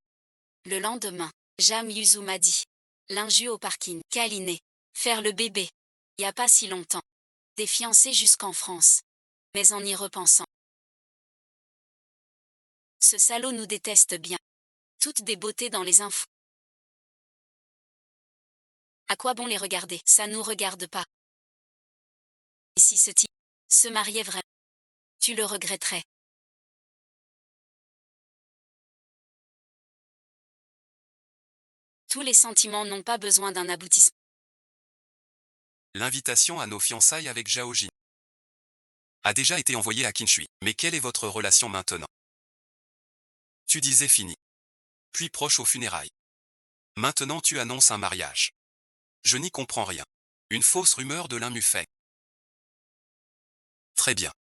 Le lendemain, Jam Yuzu m'a dit. L'injus au parking. Câliner. Faire le bébé. Y a pas si longtemps. Des fiancés jusqu'en France. Mais en y repensant. Ce salaud nous déteste bien. Toutes des beautés dans les infos. À quoi bon les regarder? Ça nous regarde pas. Et si ce type se mariait vraiment, tu le regretterais. Tous les sentiments n'ont pas besoin d'un aboutissement. L'invitation à nos fiançailles avec Zhao Jin a déjà été envoyée à Qin Shui. Mais quelle est votre relation maintenant? Tu disais fini. Puis proche aux funérailles. Maintenant tu annonces un mariage. Je n'y comprends rien. Une fausse rumeur de Lin Mufeng. Très bien.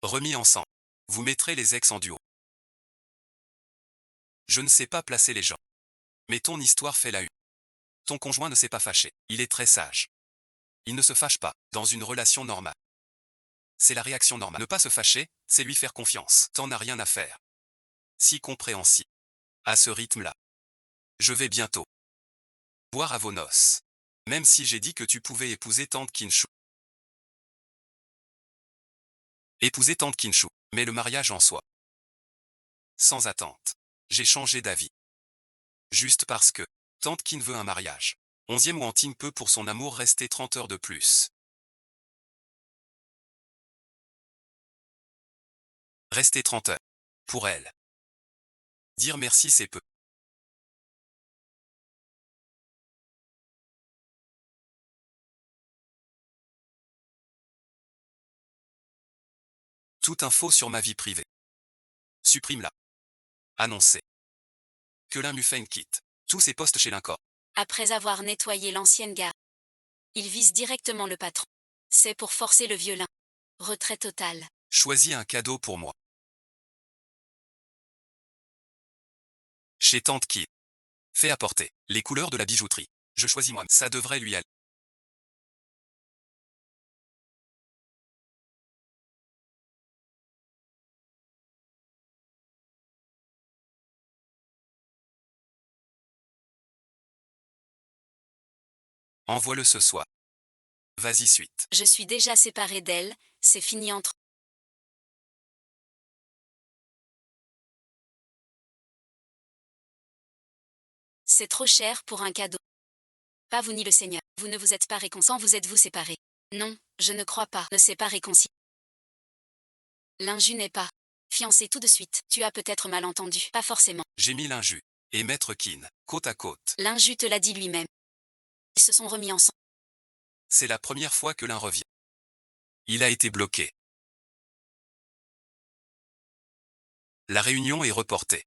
Remis ensemble. Vous mettrez les ex en duo. Je ne sais pas placer les gens. Mais ton histoire fait la une. Ton conjoint ne s'est pas fâché. Il est très sage. Il ne se fâche pas, dans une relation normale. C'est la réaction normale. Ne pas se fâcher, c'est lui faire confiance. T'en as rien à faire. Si compréhensible. À ce rythme-là. Je vais bientôt boire à vos noces. Même si j'ai dit que tu pouvais épouser tante Kinshu. Épouser tante Kinshu, mais le mariage en soi. Sans attente. J'ai changé d'avis. Juste parce que tante Kin veut un mariage. 11e Wanting peut pour son amour rester 30 heures de plus. Rester 30 heures. Pour elle. Dire merci c'est peu. Toute info sur ma vie privée. Supprime-la. Annoncer. Que Lin Mufeng quitte tous ses postes chez l'Incor. Après avoir nettoyé l'ancienne gare, il vise directement le patron. C'est pour forcer le vieux Lin. Retrait total. Choisis un cadeau pour moi. Chez tante Kin. Fais apporter les couleurs de la bijouterie. Je choisis moi. Ça devrait lui aller. Envoie-le ce soir. Vas-y suite. Je suis déjà séparée d'elle, c'est fini entre. C'est trop cher pour un cadeau. Pas vous ni le Seigneur. Vous ne vous êtes pas réconciliés. Vous êtes-vous séparés? Non, je ne crois pas. Ne s'est pas réconcilié. L'injus n'est pas fiancé tout de suite. Tu as peut-être mal entendu. Pas forcément. J'ai mis l'injus et Maître Keane, côte à côte. L'injus te l'a dit lui-même. Ils se sont remis ensemble. C'est la première fois que l'un revient. Il a été bloqué. La réunion est reportée.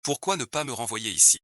Pourquoi ne pas me renvoyer ici?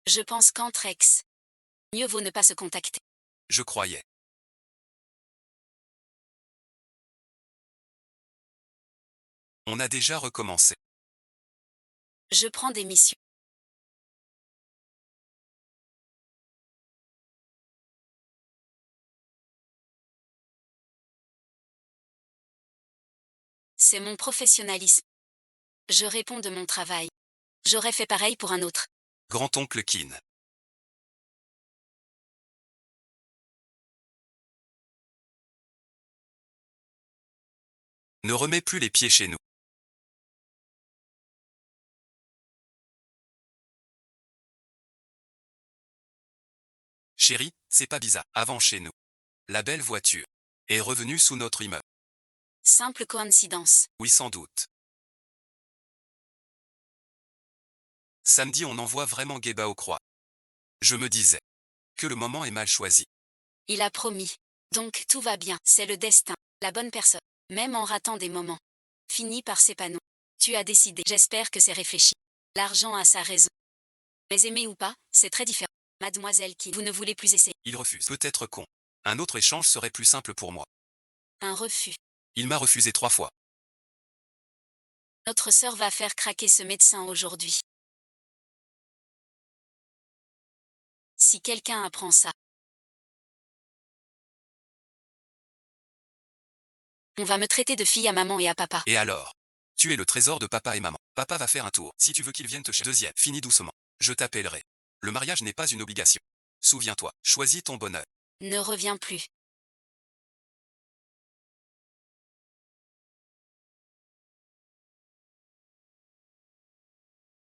Je pense qu'entre ex, mieux vaut ne pas se contacter. Je croyais. On a déjà recommencé. Je prends des missions. C'est mon professionnalisme. Je réponds de mon travail. J'aurais fait pareil pour un autre. Grand-oncle Keane. Ne remets plus les pieds chez nous. Chérie, c'est pas bizarre. Avant chez nous. La belle voiture est revenue sous notre immeuble. Simple coïncidence. Oui, sans doute. Samedi, on envoie vraiment Guéba aux croix. Je me disais que le moment est mal choisi. Il a promis. Donc tout va bien. C'est le destin. La bonne personne. Même en ratant des moments. Finit par s'épanouir. Tu as décidé. J'espère que c'est réfléchi. L'argent a sa raison. Mais aimer ou pas, c'est très différent. Mademoiselle qui, vous ne voulez plus essayer. Il refuse. Peut-être con. Un autre échange serait plus simple pour moi. Un refus. Il m'a refusé 3 fois. Notre sœur va faire craquer ce médecin aujourd'hui. Si quelqu'un apprend ça, on va me traiter de fille à maman et à papa. Et alors? Tu es le trésor de papa et maman. Papa va faire un tour. Si tu veux qu'il vienne te chercher. Deuxième. Finis doucement. Je t'appellerai. Le mariage n'est pas une obligation. Souviens-toi. Choisis ton bonheur. Ne reviens plus.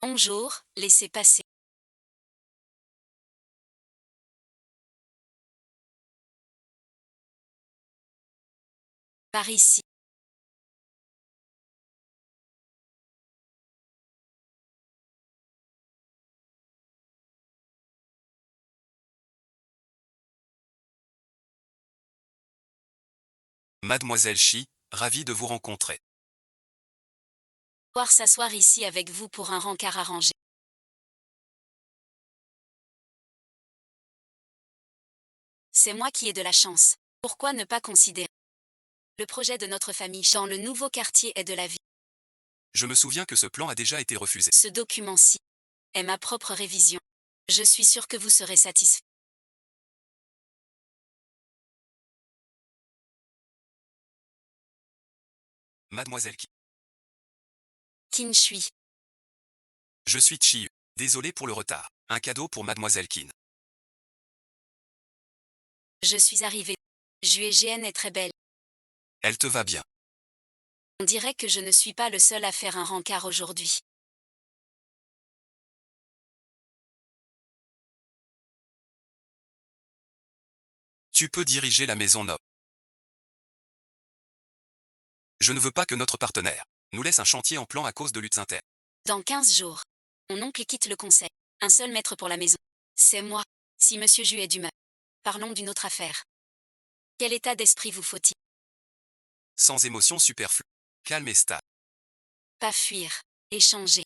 Bonjour, laissez passer. Par ici. Mademoiselle Chi, ravi de vous rencontrer. Pouvoir s'asseoir ici avec vous pour un rencard arrangé. C'est moi qui ai de la chance. Pourquoi ne pas considérer le projet de notre famille dans le nouveau quartier est de la vie. Je me souviens que ce plan a déjà été refusé. Ce document-ci est ma propre révision. Je suis sûr que vous serez satisfait. Mademoiselle Chi. Qui suis. Je suis Chiu. Désolé pour le retard. Un cadeau pour Mademoiselle Keane. Je suis arrivée. GN est très belle. Elle te va bien. On dirait que je ne suis pas le seul à faire un rencard aujourd'hui. Tu peux diriger la maison noble. Je ne veux pas que notre partenaire nous laisse un chantier en plan à cause de luttes internes. Dans 15 jours, mon oncle quitte le conseil. Un seul maître pour la maison. C'est moi. Si monsieur Ju est d'humeur. Parlons d'une autre affaire. Quel état d'esprit vous faut-il? Sans émotion superflue. Calme et stable. Pas fuir. Échanger.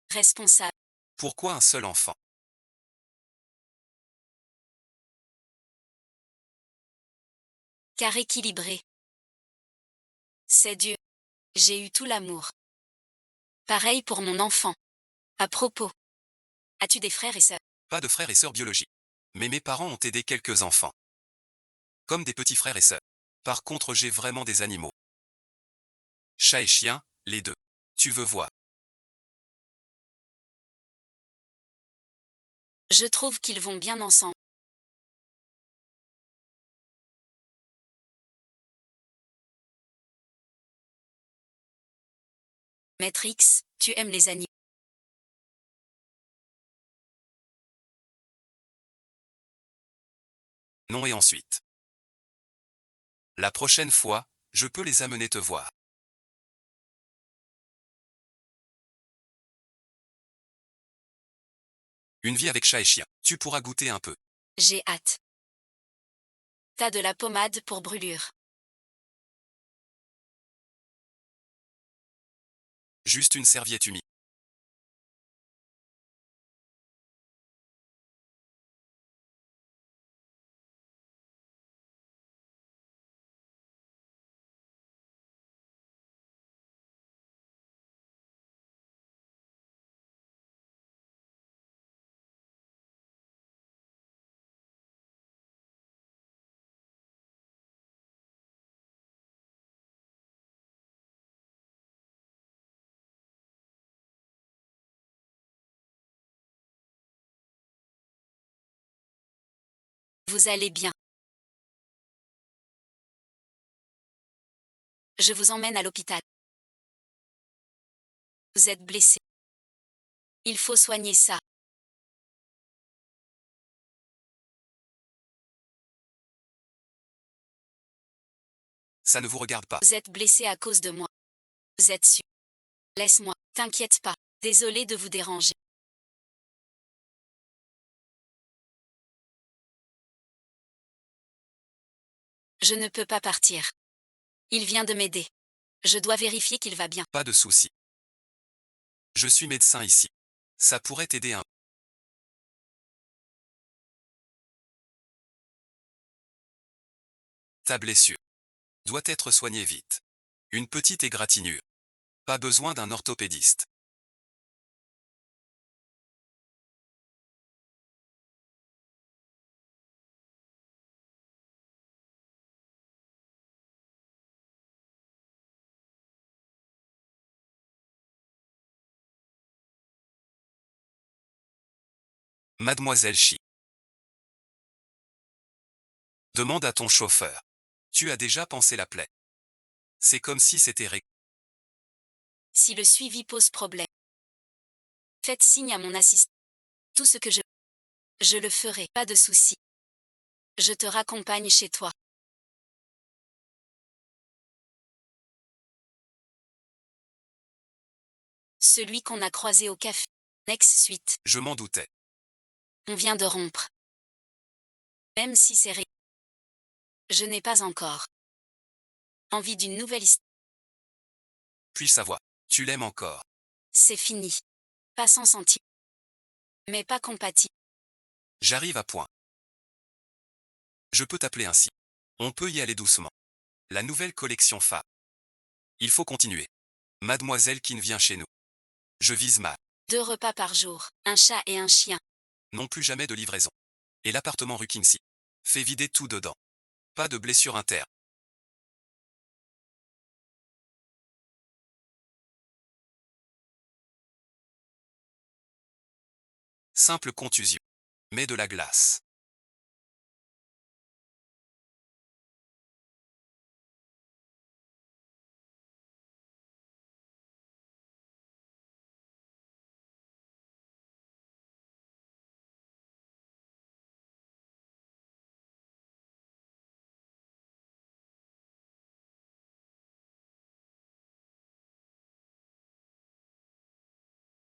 Responsable. Pourquoi un seul enfant? Car équilibré. C'est Dieu. J'ai eu tout l'amour. Pareil pour mon enfant. À propos. As-tu des frères et sœurs? Pas de frères et sœurs biologiques. Mais mes parents ont aidé quelques enfants. Comme des petits frères et sœurs. Par contre, j'ai vraiment des animaux. Chat et chien, les deux. Tu veux voir? Je trouve qu'ils vont bien ensemble. Maître X, tu aimes les animaux. Non et ensuite. La prochaine fois, je peux les amener te voir. Une vie avec chat et chien. Tu pourras goûter un peu. J'ai hâte. T'as de la pommade pour brûlure. Juste une serviette humide. Vous allez bien. Je vous emmène à l'hôpital. Vous êtes blessé. Il faut soigner ça. Ça ne vous regarde pas. Vous êtes blessé à cause de moi. Vous êtes sûr. Laisse-moi. T'inquiète pas. Désolé de vous déranger. Je ne peux pas partir. Il vient de m'aider. Je dois vérifier qu'il va bien. Pas de souci. Je suis médecin ici. Ça pourrait t'aider un. Ta blessure doit être soignée vite. Une petite égratignure. Pas besoin d'un orthopédiste. Mademoiselle Chi. Demande à ton chauffeur. Tu as déjà pensé la plaie. C'est comme si c'était réglé. Si le suivi pose problème, faites signe à mon assistant. Tout ce que je le ferai. Pas de souci. Je te raccompagne chez toi. Celui qu'on a croisé au café. Next suite. Je m'en doutais. On vient de rompre. Même si c'est je n'ai pas encore envie d'une nouvelle histoire. Puis savoir. Tu l'aimes encore. C'est fini. Pas sans sentiment. Mais pas compatible. J'arrive à point. Je peux t'appeler ainsi. On peut y aller doucement. La nouvelle collection Fa. Il faut continuer. Mademoiselle Kin vient chez nous. Je vise mal. 2 repas par jour. Un chat et un chien. Non plus jamais de livraison. Et l'appartement rue Kinsey. Fais vider tout dedans. Pas de blessure interne. Simple contusion. Mets de la glace.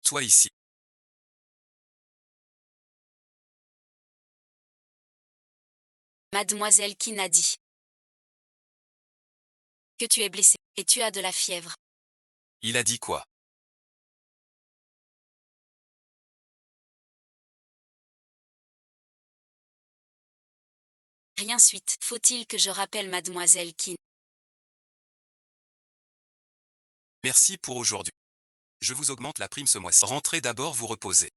Toi ici. Mademoiselle Qin a dit que tu es blessé et tu as de la fièvre. Il a dit quoi? Rien suite. Faut-il que je rappelle Mademoiselle Qin? Merci pour aujourd'hui. Je vous augmente la prime ce mois-ci. Rentrez d'abord vous reposer.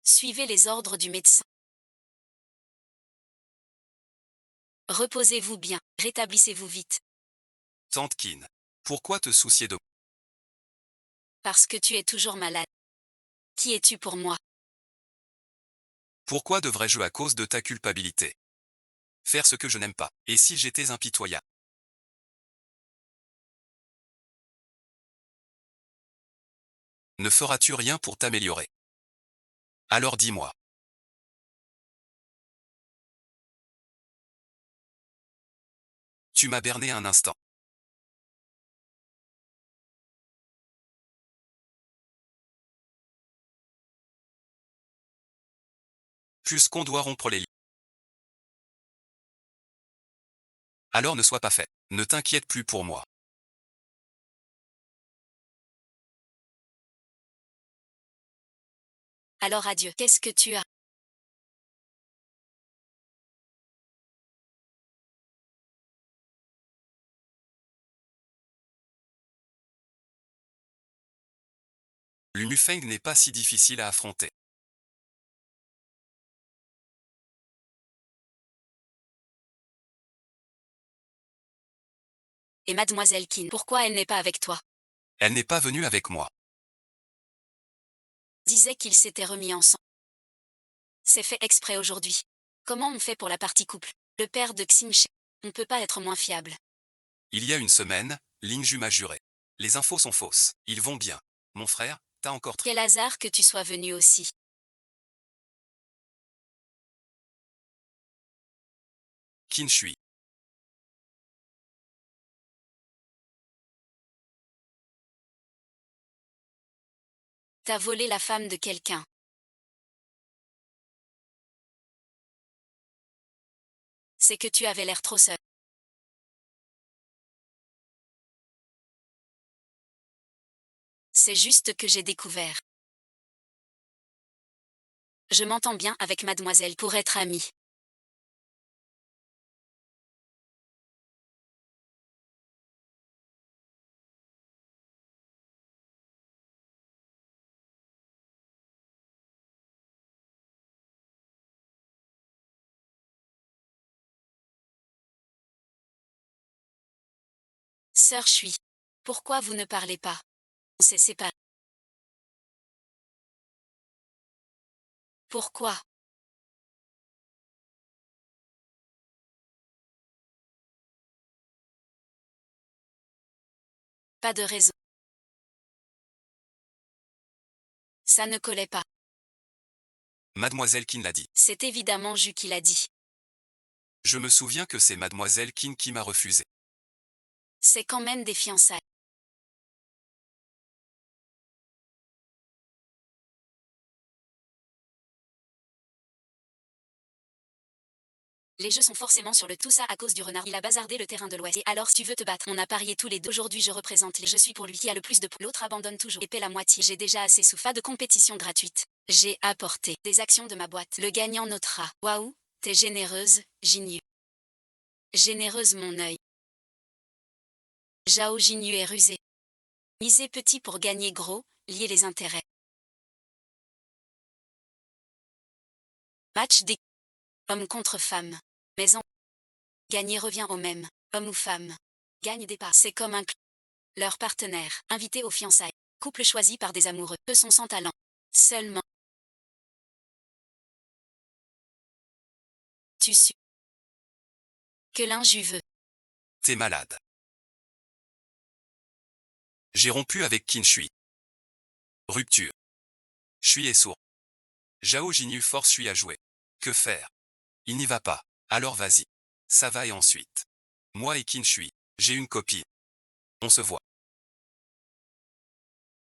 Suivez les ordres du médecin. Reposez-vous bien, rétablissez-vous vite, Tante Qin. Pourquoi te soucier de moi? parce que tu es toujours malade. Qui es-tu pour moi? Pourquoi devrais-je à cause de ta culpabilité faire ce que je n'aime pas? Et si j'étais impitoyable? Ne feras-tu rien pour t'améliorer? Alors dis-moi. Tu m'as berné un instant. Puisqu'on doit rompre les liens. Alors ne sois pas fait. Ne t'inquiète plus pour moi. Alors adieu. Qu'est-ce que tu as? L'Umufeng n'est pas si difficile à affronter. Et Mademoiselle Qin, pourquoi elle n'est pas avec toi? Elle n'est pas venue avec moi. Disait qu'ils s'étaient remis ensemble. C'est fait exprès aujourd'hui. Comment on fait pour la partie couple? Le père de Xingche. On peut pas être moins fiable. Il y a une semaine, Lingju m'a juré. Les infos sont fausses. Ils vont bien. Mon frère, t'as encore Quel hasard que tu sois venu aussi. Qin Shui. T'as volé la femme de quelqu'un. C'est que tu avais l'air trop seul. C'est juste que j'ai découvert. Je m'entends bien avec mademoiselle pour être amie. Sœur Shui. Pourquoi vous ne parlez pas? On s'est séparés. Pourquoi? Pas de raison. Ça ne collait pas. Mademoiselle Qin l'a dit. C'est évidemment Ju qui l'a dit. Je me souviens que c'est Mademoiselle Qin qui m'a refusé. C'est quand même des fiançailles. Les jeux sont forcément sur le tout ça à cause du renard. Il a bazardé le terrain de l'Ouest. Et alors si tu veux te battre, on a parié tous les deux. Aujourd'hui je représente les. Je suis pour lui qui a le plus de points. L'autre abandonne toujours et paie la moitié. J'ai déjà assez souffert de compétition gratuite. J'ai apporté des actions de ma boîte. Le gagnant notera. Waouh, t'es généreuse, Jinyu. Généreuse mon œil. Zhao Jinyu est rusé. Miser petit pour gagner gros, lier les intérêts. Match des hommes contre femmes. Mais en gagner revient au même. Homme ou femme. Gagne des parts. C'est comme un leur partenaire, invité aux fiançailles. Couple choisi par des amoureux. Eux sont sans talent. Seulement. Tu su. Que l'inju veut. T'es malade. J'ai rompu avec Qin Shui. Rupture. Shui est sourd. Zhao Jinyu force Shui à jouer. Que faire? Il n'y va pas. Alors vas-y. Ça va et ensuite. Moi et Qin Shui, j'ai une copine. On se voit.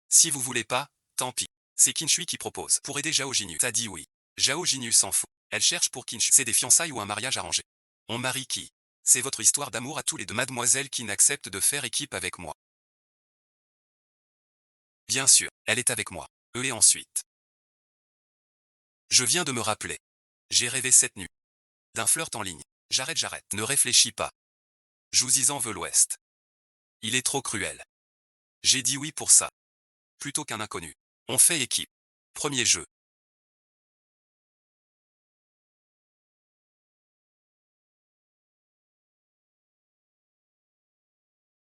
Si vous voulez pas, tant pis. C'est Qin Shui qui propose. Pour aider Zhao Jinyu. T'as dit oui. Zhao Jinyu s'en fout. Elle cherche pour Qin Shui. C'est des fiançailles ou un mariage arrangé. On marie qui? C'est votre histoire d'amour à tous les deux. Mademoiselle Qin accepte de faire équipe avec moi. Bien sûr, elle est avec moi. Et ensuite. Je viens de me rappeler. J'ai rêvé cette nuit. D'un flirt en ligne. J'arrête. Ne réfléchis pas. Je vous en veux l'ouest. Il est trop cruel. J'ai dit oui pour ça. Plutôt qu'un inconnu. On fait équipe. Premier jeu.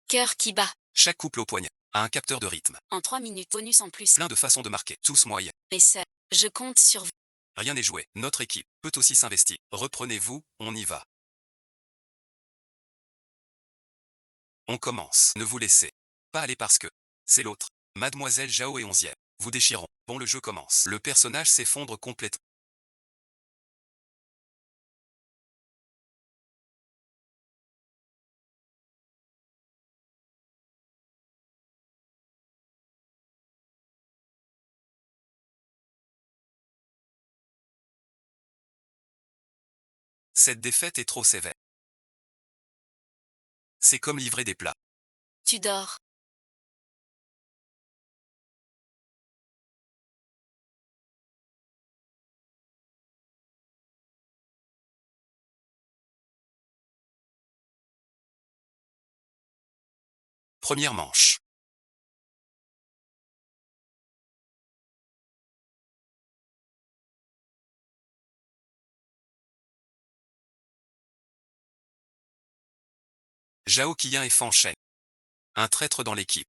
Cœur qui bat. Chaque couple au poignet a un capteur de rythme. En 3 minutes, bonus en plus. Plein de façons de marquer. Tous moyens. Mes sœurs, je compte sur vous. Rien n'est joué. Notre équipe peut aussi s'investir. Reprenez-vous, on y va. On commence. Ne vous laissez pas aller parce que c'est l'autre. Mademoiselle Zhao est 11e. Vous déchirons. Bon, le jeu commence. Le personnage s'effondre complètement. Cette défaite est trop sévère. C'est comme livrer des plats. Tu dors. Première manche. Zhao Qian et Fan Shen. Un traître dans l'équipe.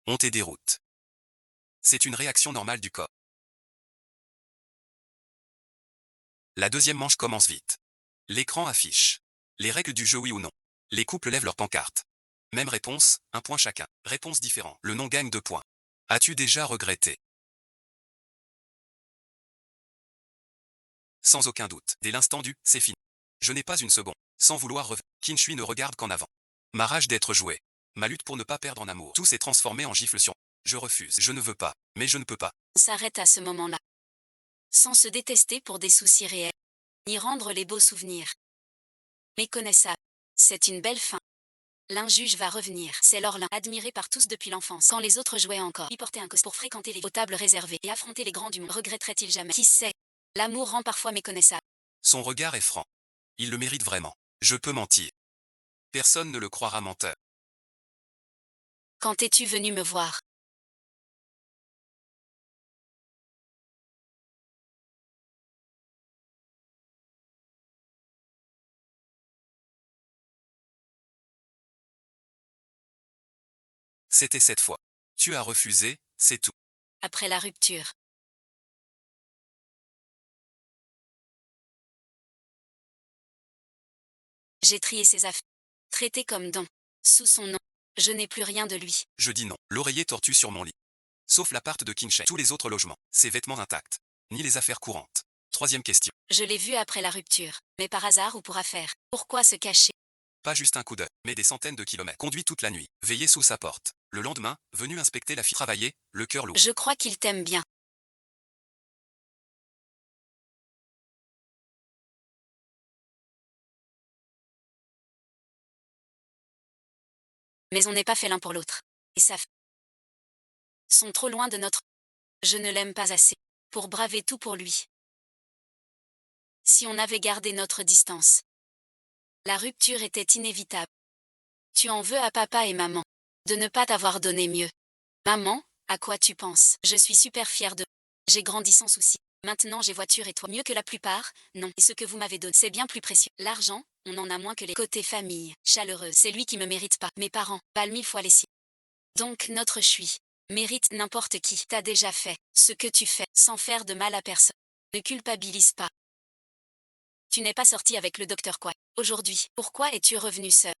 Honte et déroute. C'est une réaction normale du corps. La deuxième manche commence vite. L'écran affiche les règles du jeu oui ou non. Les couples lèvent leur pancarte. Même réponse, un point chacun. Réponse différente. Le non gagne 2 points. As-tu déjà regretté? Sans aucun doute. Dès l'instant du « c'est fini ». Je n'ai pas une seconde. Sans vouloir revenir. Qin Shui ne regarde qu'en avant. Ma rage d'être joué. Ma lutte pour ne pas perdre en amour. Tout s'est transformé en gifle sur. Je refuse. Je ne veux pas. Mais je ne peux pas. On s'arrête à ce moment-là. Sans se détester pour des soucis réels. Ni rendre les beaux souvenirs. Méconnaissable. C'est une belle fin. L'un juge va revenir. C'est l'Orlin, admiré par tous depuis l'enfance. Quand les autres jouaient encore, y porter un cos pour fréquenter les tables réservées et affronter les grands du monde. Regretterait-il jamais? Qui sait? L'amour rend parfois méconnaissable. Son regard est franc. Il le mérite vraiment. Je peux mentir. Personne ne le croira menteur. Quand es-tu venu me voir? C'était cette fois. Tu as refusé, c'est tout. Après la rupture. J'ai trié ses affaires. Traité comme don. Sous son nom. Je n'ai plus rien de lui. Je dis non. L'oreiller tortue sur mon lit. Sauf l'appart de Qin Shen. Tous les autres logements. Ses vêtements intacts. Ni les affaires courantes. Troisième question. Je l'ai vu après la rupture. Mais par hasard ou pour affaire. Pourquoi se cacher? Pas juste un coup d'œil, mais des centaines de kilomètres. Conduit toute la nuit. Veillé sous sa porte. Le lendemain, venu inspecter la fille travailler, le cœur lourd. Je crois qu'il t'aime bien. Mais on n'est pas fait l'un pour l'autre. Et ça sont trop loin de notre. Je ne l'aime pas assez. Pour braver tout pour lui. Si on avait gardé notre distance. La rupture était inévitable. Tu en veux à papa et maman. De ne pas t'avoir donné mieux. Maman, à quoi tu penses? Je suis super fière de. J'ai grandi sans souci. Maintenant j'ai voiture et toi. Mieux que la plupart, non. Et ce que vous m'avez donné, c'est bien plus précieux. L'argent, on en a moins que les côtés famille. Chaleureuse, c'est lui qui me mérite pas. Mes parents, valent 1000 fois les siens. Donc notre Chui mérite n'importe qui. T'as déjà fait ce que tu fais, sans faire de mal à personne. Ne culpabilise pas. Tu n'es pas sorti avec le docteur quoi. Aujourd'hui, pourquoi es-tu revenu seul?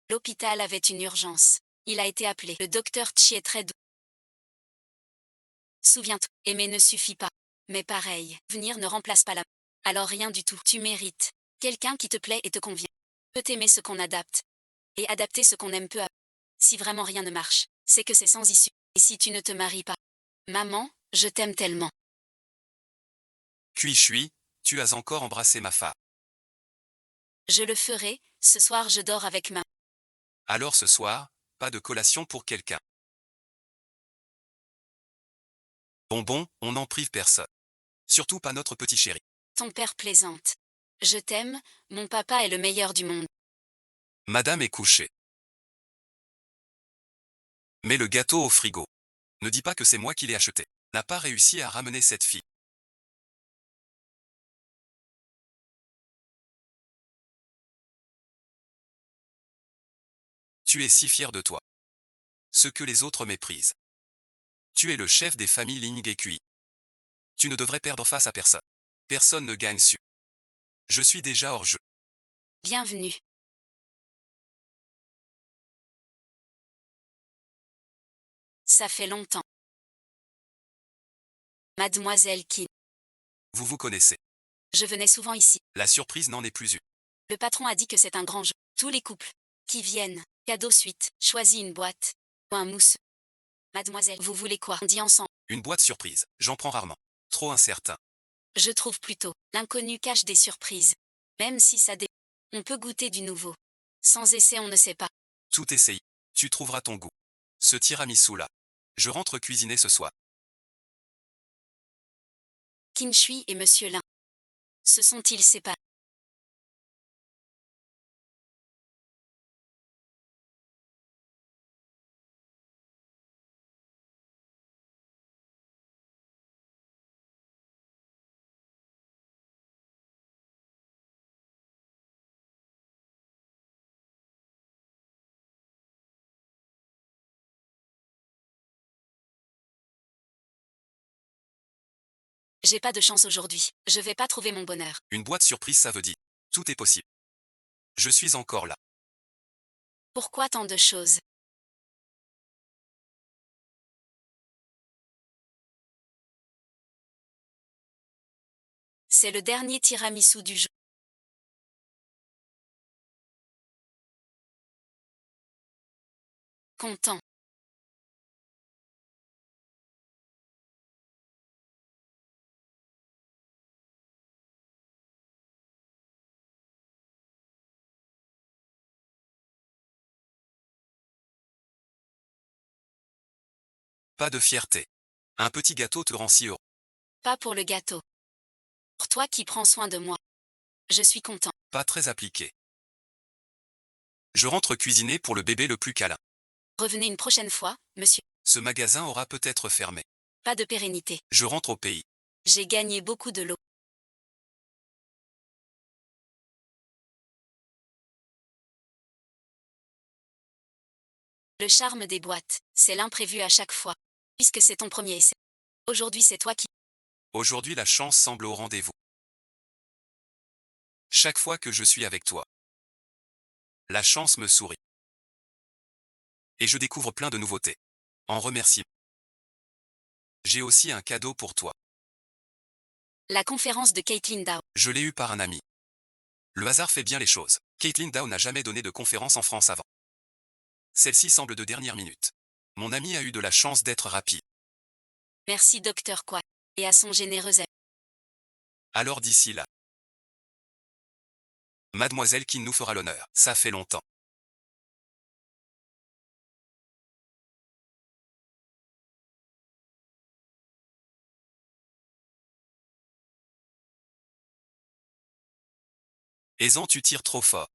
L'hôpital avait une urgence. Il a été appelé. Le docteur Chi est très doux. Souviens-toi, aimer ne suffit pas. Mais pareil, venir ne remplace pas la... Alors rien du tout. Tu mérites. Quelqu'un qui te plaît et te convient. Peut aimer ce qu'on adapte. Et adapter ce qu'on aime peu à... Si vraiment rien ne marche, c'est que c'est sans issue. Et si tu ne te maries pas? Maman, je t'aime tellement. Cui, tu as encore embrassé ma femme. Je le ferai, ce soir je dors avec ma... Alors ce soir, pas de collation pour quelqu'un. Bonbon, on n'en prive personne. Surtout pas notre petit chéri. Ton père plaisante. Je t'aime, mon papa est le meilleur du monde. Madame est couchée. Mets le gâteau au frigo. Ne dis pas que c'est moi qui l'ai acheté. N'a pas réussi à ramener cette fille. Tu es si fier de toi. Ce que les autres méprisent. Tu es le chef des familles Ling et Cui. Tu ne devrais perdre face à personne. Personne ne gagne su. Je suis déjà hors jeu. Bienvenue. Ça fait longtemps. Mademoiselle Kin. Vous vous connaissez. Je venais souvent ici. La surprise n'en est plus une. Le patron a dit que c'est un grand jeu. Tous les couples qui viennent, cadeau suite, choisis une boîte. Ou un mousse. Mademoiselle, vous voulez quoi? On dit ensemble. Une boîte surprise, j'en prends rarement. Trop incertain. Je trouve plutôt, l'inconnu cache des surprises. Même si ça dé... On peut goûter du nouveau. Sans essai on ne sait pas. Tout essaye. Tu trouveras ton goût. Ce tiramisu là. Je rentre cuisiner ce soir. Qin Shui et Monsieur Lin. Se sont-ils séparés? J'ai pas de chance aujourd'hui. Je vais pas trouver mon bonheur. Une boîte surprise ça veut dire. Tout est possible. Je suis encore là. Pourquoi tant de choses? C'est le dernier tiramisu du jour. Content. Pas de fierté. Un petit gâteau te rend si heureux. Pas pour le gâteau. Pour toi qui prends soin de moi. Je suis content. Pas très appliqué. Je rentre cuisiner pour le bébé le plus câlin. Revenez une prochaine fois, monsieur. Ce magasin aura peut-être fermé. Pas de pérennité. Je rentre au pays. J'ai gagné beaucoup de lots. Le charme des boîtes, c'est l'imprévu à chaque fois. Puisque c'est ton premier essai. Aujourd'hui c'est toi qui... Aujourd'hui la chance semble au rendez-vous. Chaque fois que je suis avec toi, la chance me sourit. Et je découvre plein de nouveautés. En remercie. J'ai aussi un cadeau pour toi. La conférence de Caitlin Dow. Je l'ai eu par un ami. Le hasard fait bien les choses. Caitlin Dow n'a jamais donné de conférence en France avant. Celle-ci semble de dernière minute. Mon ami a eu de la chance d'être rapide. Merci Docteur Quoi. Et à son généreux ami. Alors d'ici là. Mademoiselle qui nous fera l'honneur. Ça fait longtemps. Aisant tu tires trop fort.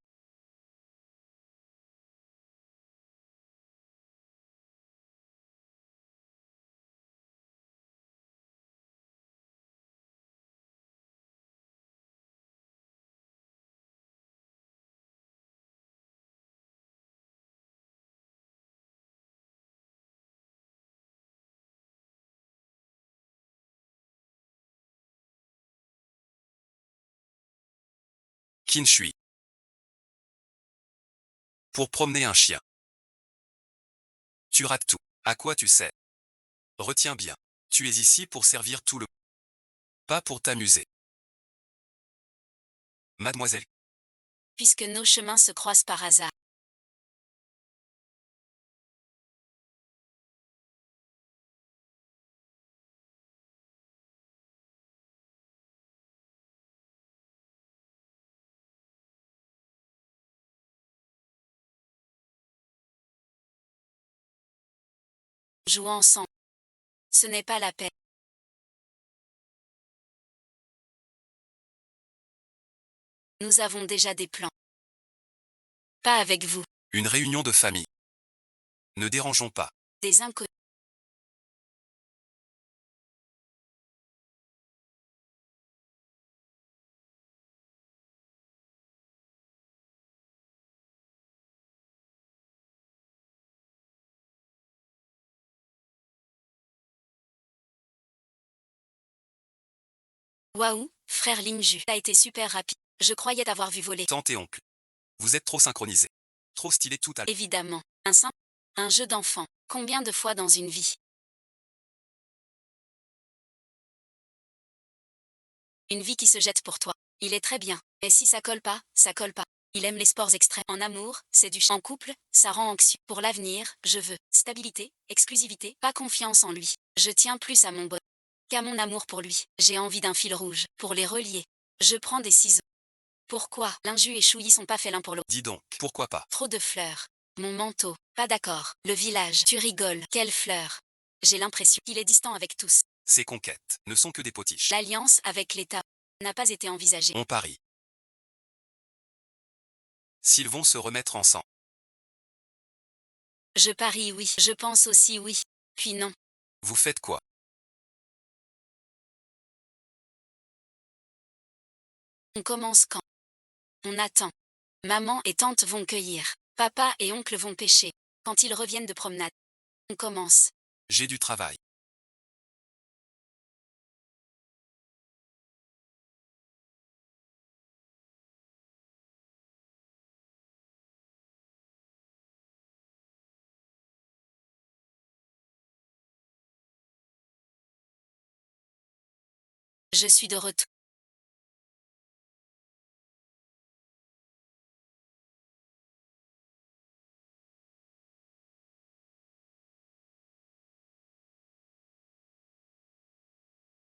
Qin Shui. Pour promener un chien. Tu rates tout. À quoi tu sais? Retiens bien. Tu es ici pour servir tout le Pas pour t'amuser. Mademoiselle, puisque nos chemins se croisent par hasard. Jouons ensemble. Ce n'est pas la peine. Nous avons déjà des plans. Pas avec vous. une réunion de famille. Ne dérangeons pas. Des inconnus. Waouh, frère Lingju, t'as été super rapide. Je croyais t'avoir vu voler. Tante et oncle. Vous êtes trop synchronisés. Trop stylé tout à l'heure. Évidemment. Un jeu d'enfant. Combien de fois dans une vie? Une vie qui se jette pour toi. Il est très bien. Et si ça colle pas, ça colle pas. Il aime les sports extrêmes. En amour, c'est du en couple, ça rend anxieux. Pour l'avenir, je veux stabilité, exclusivité, pas confiance en lui. Je tiens plus à mon bonheur qu'à mon amour pour lui. J'ai envie d'un fil rouge pour les relier. Je prends des ciseaux. Pourquoi Linju et Chouyi sont pas faits l'un pour l'autre? Dis donc, pourquoi pas? Trop de fleurs. Mon manteau. Pas d'accord. Le village. Tu rigoles. Quelle fleur? J'ai l'impression qu'il est distant avec tous. Ces conquêtes ne sont que des potiches. L'alliance avec l'État n'a pas été envisagée. On parie. S'ils vont se remettre ensemble. Je parie oui. Je pense aussi oui. Puis non. Vous faites quoi? On commence quand? On attend. Maman et tante vont cueillir. Papa et oncle vont pêcher. Quand ils reviennent de promenade. On commence. J'ai du travail. Je suis de retour.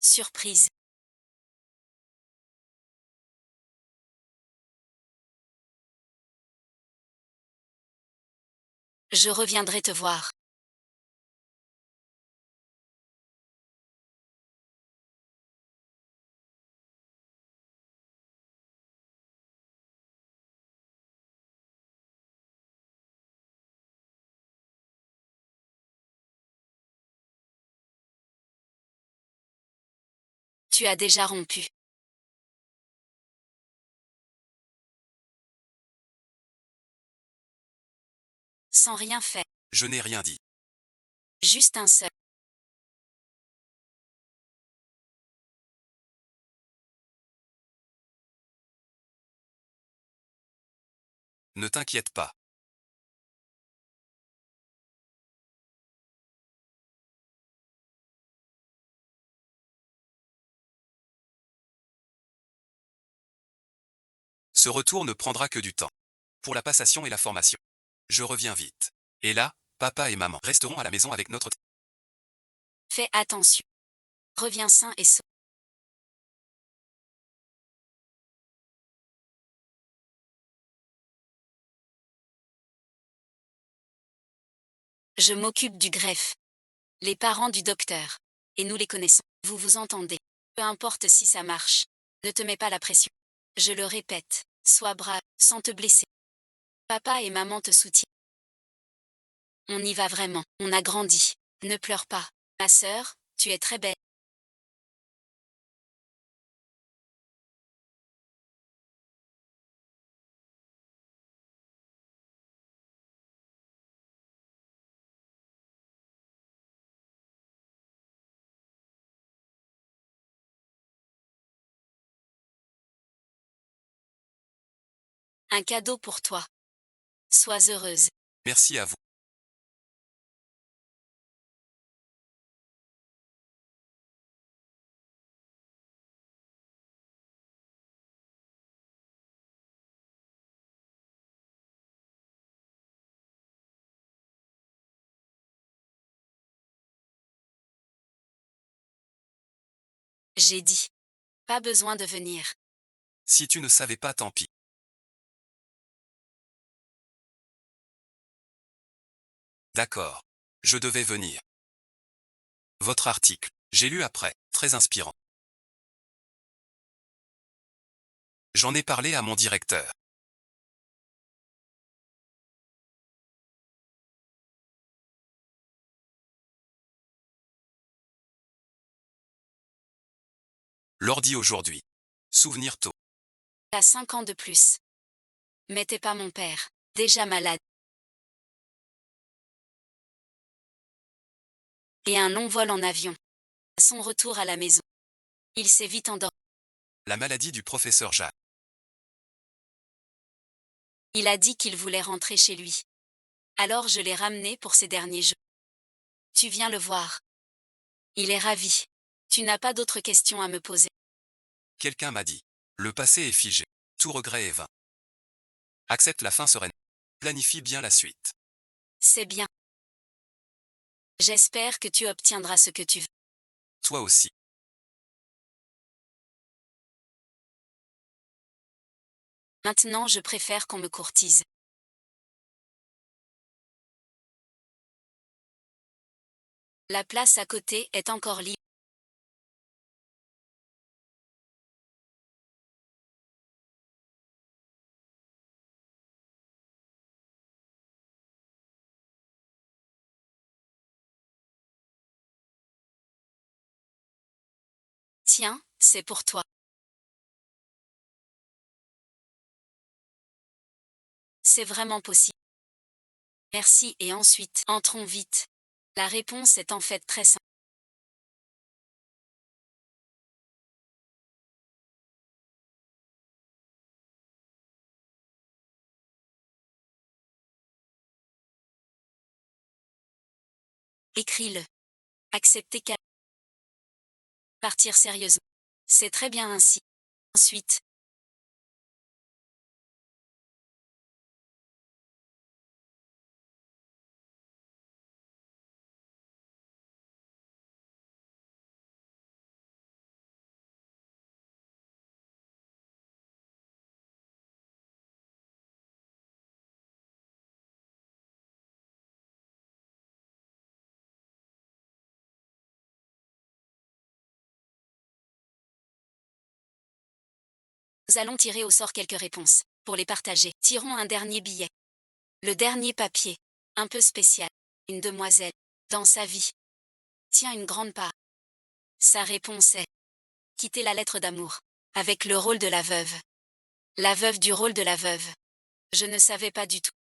Surprise. Je reviendrai te voir. Tu as déjà rompu. Sans rien faire. Je n'ai rien dit. Juste un seul. Ne t'inquiète pas. Ce retour ne prendra que du temps. Pour la passation et la formation. Je reviens vite. Et là, papa et maman resteront à la maison avec notre... Fais attention. Reviens sain et sauf. Je m'occupe du greffe. Les parents du docteur. Et nous les connaissons. Vous vous entendez. Peu importe si ça marche. Ne te mets pas la pression. Je le répète. Sois brave, sans te blesser. Papa et maman te soutiennent. On y va vraiment. On a grandi. Ne pleure pas. Ma sœur, tu es très belle. Un cadeau pour toi. Sois heureuse. Merci à vous. J'ai dit. Pas besoin de venir. Si tu ne savais pas, tant pis. D'accord. Je devais venir. Votre article. J'ai lu après. Très inspirant. J'en ai parlé à mon directeur. L'ordi aujourd'hui. Souvenir tôt. T'as 5 ans de plus. Mais t'es pas mon père. Déjà malade. Et un long vol en avion. À son retour à la maison. Il s'est vite endormi. La maladie du professeur Jacques. Il a dit qu'il voulait rentrer chez lui. Alors je l'ai ramené pour ces derniers jours. Tu viens le voir. Il est ravi. Tu n'as pas d'autres questions à me poser. Quelqu'un m'a dit. Le passé est figé. Tout regret est vain. Accepte la fin sereine. Planifie bien la suite. C'est bien. J'espère que tu obtiendras ce que tu veux. Toi aussi. Maintenant je préfère qu'on me courtise. La place à côté est encore libre. Tiens, c'est pour toi. C'est vraiment possible. Merci et ensuite, entrons vite. La réponse est en fait très simple. Écris-le. Accepter qu'à partir sérieusement. C'est très bien ainsi. Ensuite, nous allons tirer au sort quelques réponses. Pour les partager, tirons un dernier billet. Le dernier papier. Un peu spécial. Une demoiselle. Dans sa vie. Tient une grande part. Sa réponse est quitter la lettre d'amour. Avec le rôle de la veuve. La veuve du rôle de la veuve. Je ne savais pas du tout.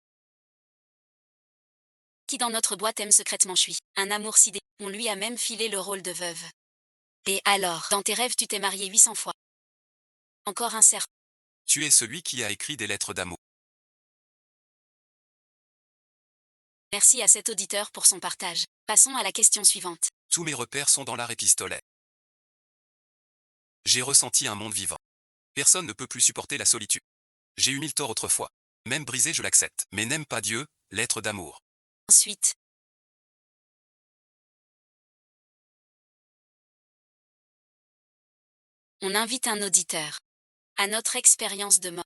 Qui dans notre boîte aime secrètement Chui. Un amour si dé... On lui a même filé le rôle de veuve. Et alors, dans tes rêves tu t'es marié 800 fois. Encore un cerf. Tu es celui qui a écrit des lettres d'amour. Merci à cet auditeur pour son partage. Passons à la question suivante. Tous mes repères sont dans l'art épistolet. J'ai ressenti un monde vivant. Personne ne peut plus supporter la solitude. J'ai eu 1000 torts autrefois. Même brisé, je l'accepte. Mais n'aime pas Dieu, lettre d'amour. Ensuite, on invite un auditeur à notre expérience de mort.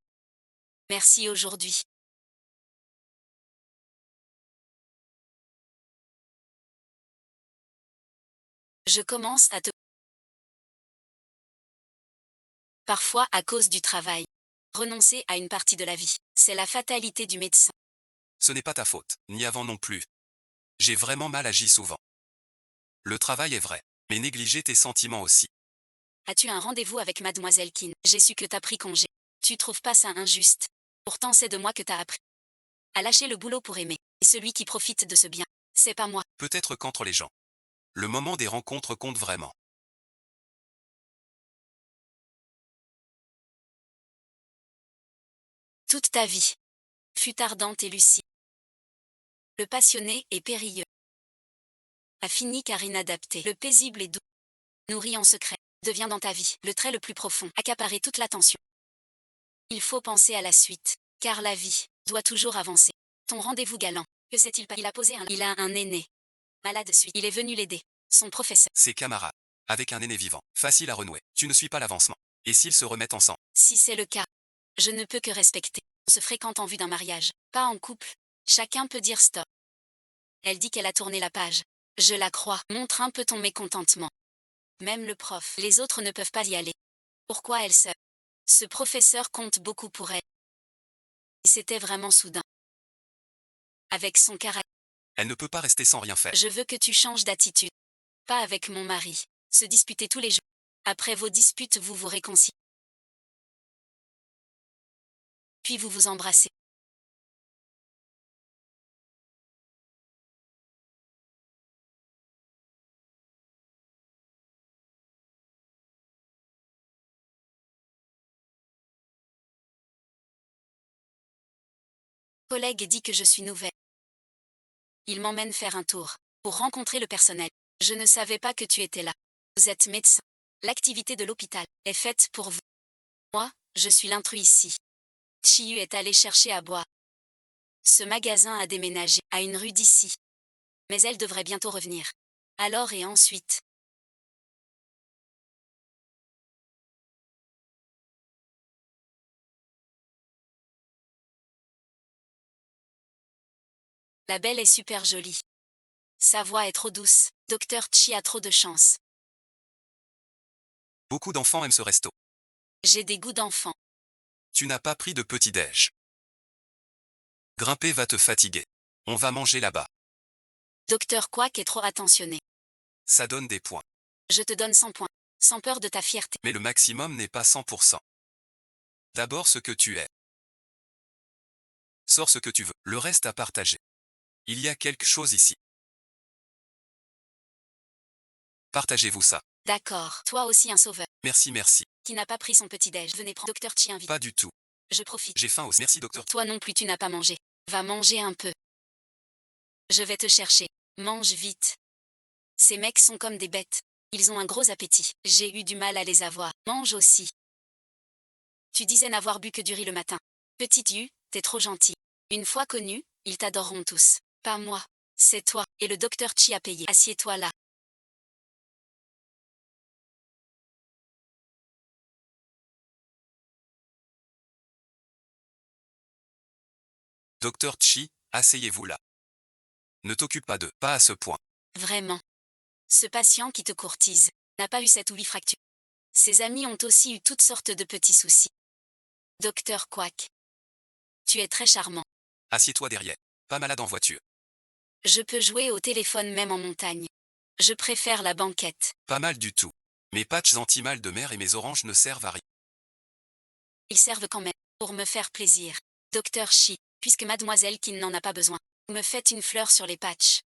Merci aujourd'hui. Je commence à te... Parfois à cause du travail. Renoncer à une partie de la vie. C'est la fatalité du médecin. Ce n'est pas ta faute, ni avant non plus. J'ai vraiment mal agi souvent. Le travail est vrai, mais négliger tes sentiments aussi. As-tu un rendez-vous avec Mademoiselle Kin? J'ai su que t'as pris congé. Tu trouves pas ça injuste? Pourtant c'est de moi que t'as appris à lâcher le boulot pour aimer. Et celui qui profite de ce bien, c'est pas moi. Peut-être qu'entre les gens. Le moment des rencontres compte vraiment. Toute ta vie fut ardente et lucide. Le passionné et périlleux a fini car inadapté. Le paisible et doux, nourri en secret, devient dans ta vie le trait le plus profond, accaparer toute l'attention. Il faut penser à la suite, car la vie doit toujours avancer. Ton rendez-vous galant, que s'est-il pas? Il a posé un... Il a un aîné. Malade suite. Il est venu l'aider. Son professeur. Ses camarades. Avec un aîné vivant, facile à renouer. Tu ne suis pas l'avancement. Et s'ils se remettent ensemble? Si c'est le cas, je ne peux que respecter. On se fréquente en vue d'un mariage, pas en couple. Chacun peut dire stop. Elle dit qu'elle a tourné la page. Je la crois. Montre un peu ton mécontentement. Même le prof. Les autres ne peuvent pas y aller. Pourquoi elle seule? Ce professeur compte beaucoup pour elle. Et c'était vraiment soudain. Avec son caractère. Elle ne peut pas rester sans rien faire. Je veux que tu changes d'attitude. Pas avec mon mari. Se disputer tous les jours. Après vos disputes, vous vous réconciliez. Puis vous vous embrassez. Collègue dit que je suis nouvelle. Il m'emmène faire un tour. Pour rencontrer le personnel. Je ne savais pas que tu étais là. Vous êtes médecin. L'activité de l'hôpital est faite pour vous. Moi, je suis l'intrus ici. Chiyu est allée chercher à boire. Ce magasin a déménagé à une rue d'ici. Mais elle devrait bientôt revenir. Alors et ensuite. La belle est super jolie. Sa voix est trop douce. Docteur Chi a trop de chance. Beaucoup d'enfants aiment ce resto. J'ai des goûts d'enfant. Tu n'as pas pris de petit-déj. Grimper va te fatiguer. On va manger là-bas. Docteur Quack est trop attentionné. Ça donne des points. Je te donne 100 points. Sans peur de ta fierté. Mais le maximum n'est pas 100%. D'abord ce que tu es. Sors ce que tu veux. Le reste à partager. Il y a quelque chose ici. Partagez-vous ça. D'accord. Toi aussi un sauveur. Merci, merci. Qui n'a pas pris son petit-déj. Venez prendre. Docteur Chi invite. Pas du tout. Je profite. J'ai faim aussi. Merci, docteur. Toi non plus tu n'as pas mangé. Va manger un peu. Je vais te chercher. Mange vite. Ces mecs sont comme des bêtes. Ils ont un gros appétit. J'ai eu du mal à les avoir. Mange aussi. Tu disais n'avoir bu que du riz le matin. Petite Yu, t'es trop gentil. Une fois connu, ils t'adoreront tous. Pas moi. C'est toi. Et le docteur Chi a payé. Assieds-toi là. Docteur Chi, asseyez-vous là. Ne t'occupe pas d'eux. Pas à ce point. Vraiment. Ce patient qui te courtise n'a pas eu cette ou huit fractures. Ses amis ont aussi eu toutes sortes de petits soucis. Docteur Quack. Tu es très charmant. Assieds-toi derrière. Pas malade en voiture. Je peux jouer au téléphone même en montagne. Je préfère la banquette. Pas mal du tout. Mes patchs anti-mal de mer et mes oranges ne servent à rien. Ils servent quand même pour me faire plaisir. Docteur Chi, puisque mademoiselle Kin n'en a pas besoin, vous me faites une fleur sur les patchs.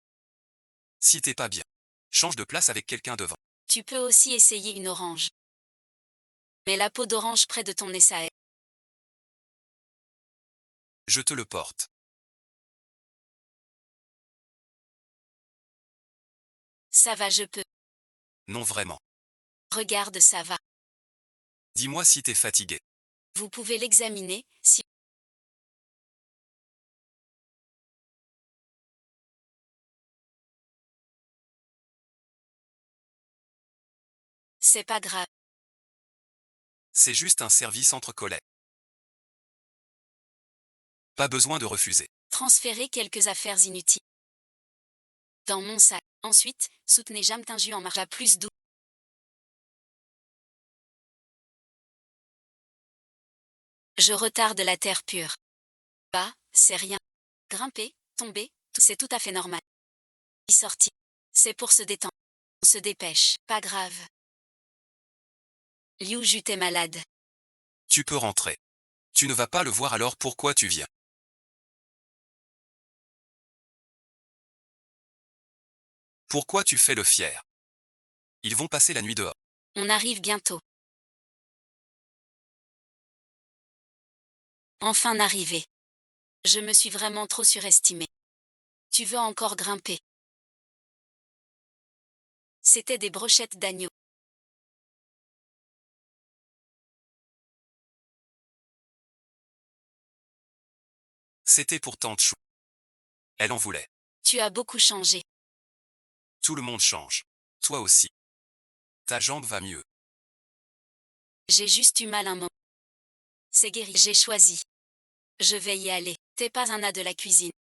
Si t'es pas bien. Change de place avec quelqu'un devant. Tu peux aussi essayer une orange. Mais la peau d'orange près de ton nez ça est. Je te le porte. Ça va, je peux. Non vraiment. Regarde, ça va. Dis-moi si t'es fatigué. Vous pouvez l'examiner, si... C'est pas grave. C'est juste un service entre collègues. Pas besoin de refuser. Transférer quelques affaires inutiles. Dans mon sac. Ensuite, soutenez Jamtinju en marche à plus doux. Je retarde la terre pure. Bah, c'est rien. Grimper, tomber, c'est tout à fait normal. Y sortir. C'est pour se détendre. On se dépêche. Pas grave. Liu Ju t'es malade. Tu peux rentrer. Tu ne vas pas le voir alors pourquoi tu viens. Pourquoi tu fais le fier? Ils vont passer la nuit dehors. On arrive bientôt. Enfin arrivé. Je me suis vraiment trop surestimée. Tu veux encore grimper? C'était des brochettes d'agneau. C'était pour Tante Chou. Elle en voulait. Tu as beaucoup changé. Tout le monde change. Toi aussi. Ta jambe va mieux. J'ai juste eu mal un moment. C'est guéri. J'ai choisi. Je vais y aller. T'es pas un as de la cuisine.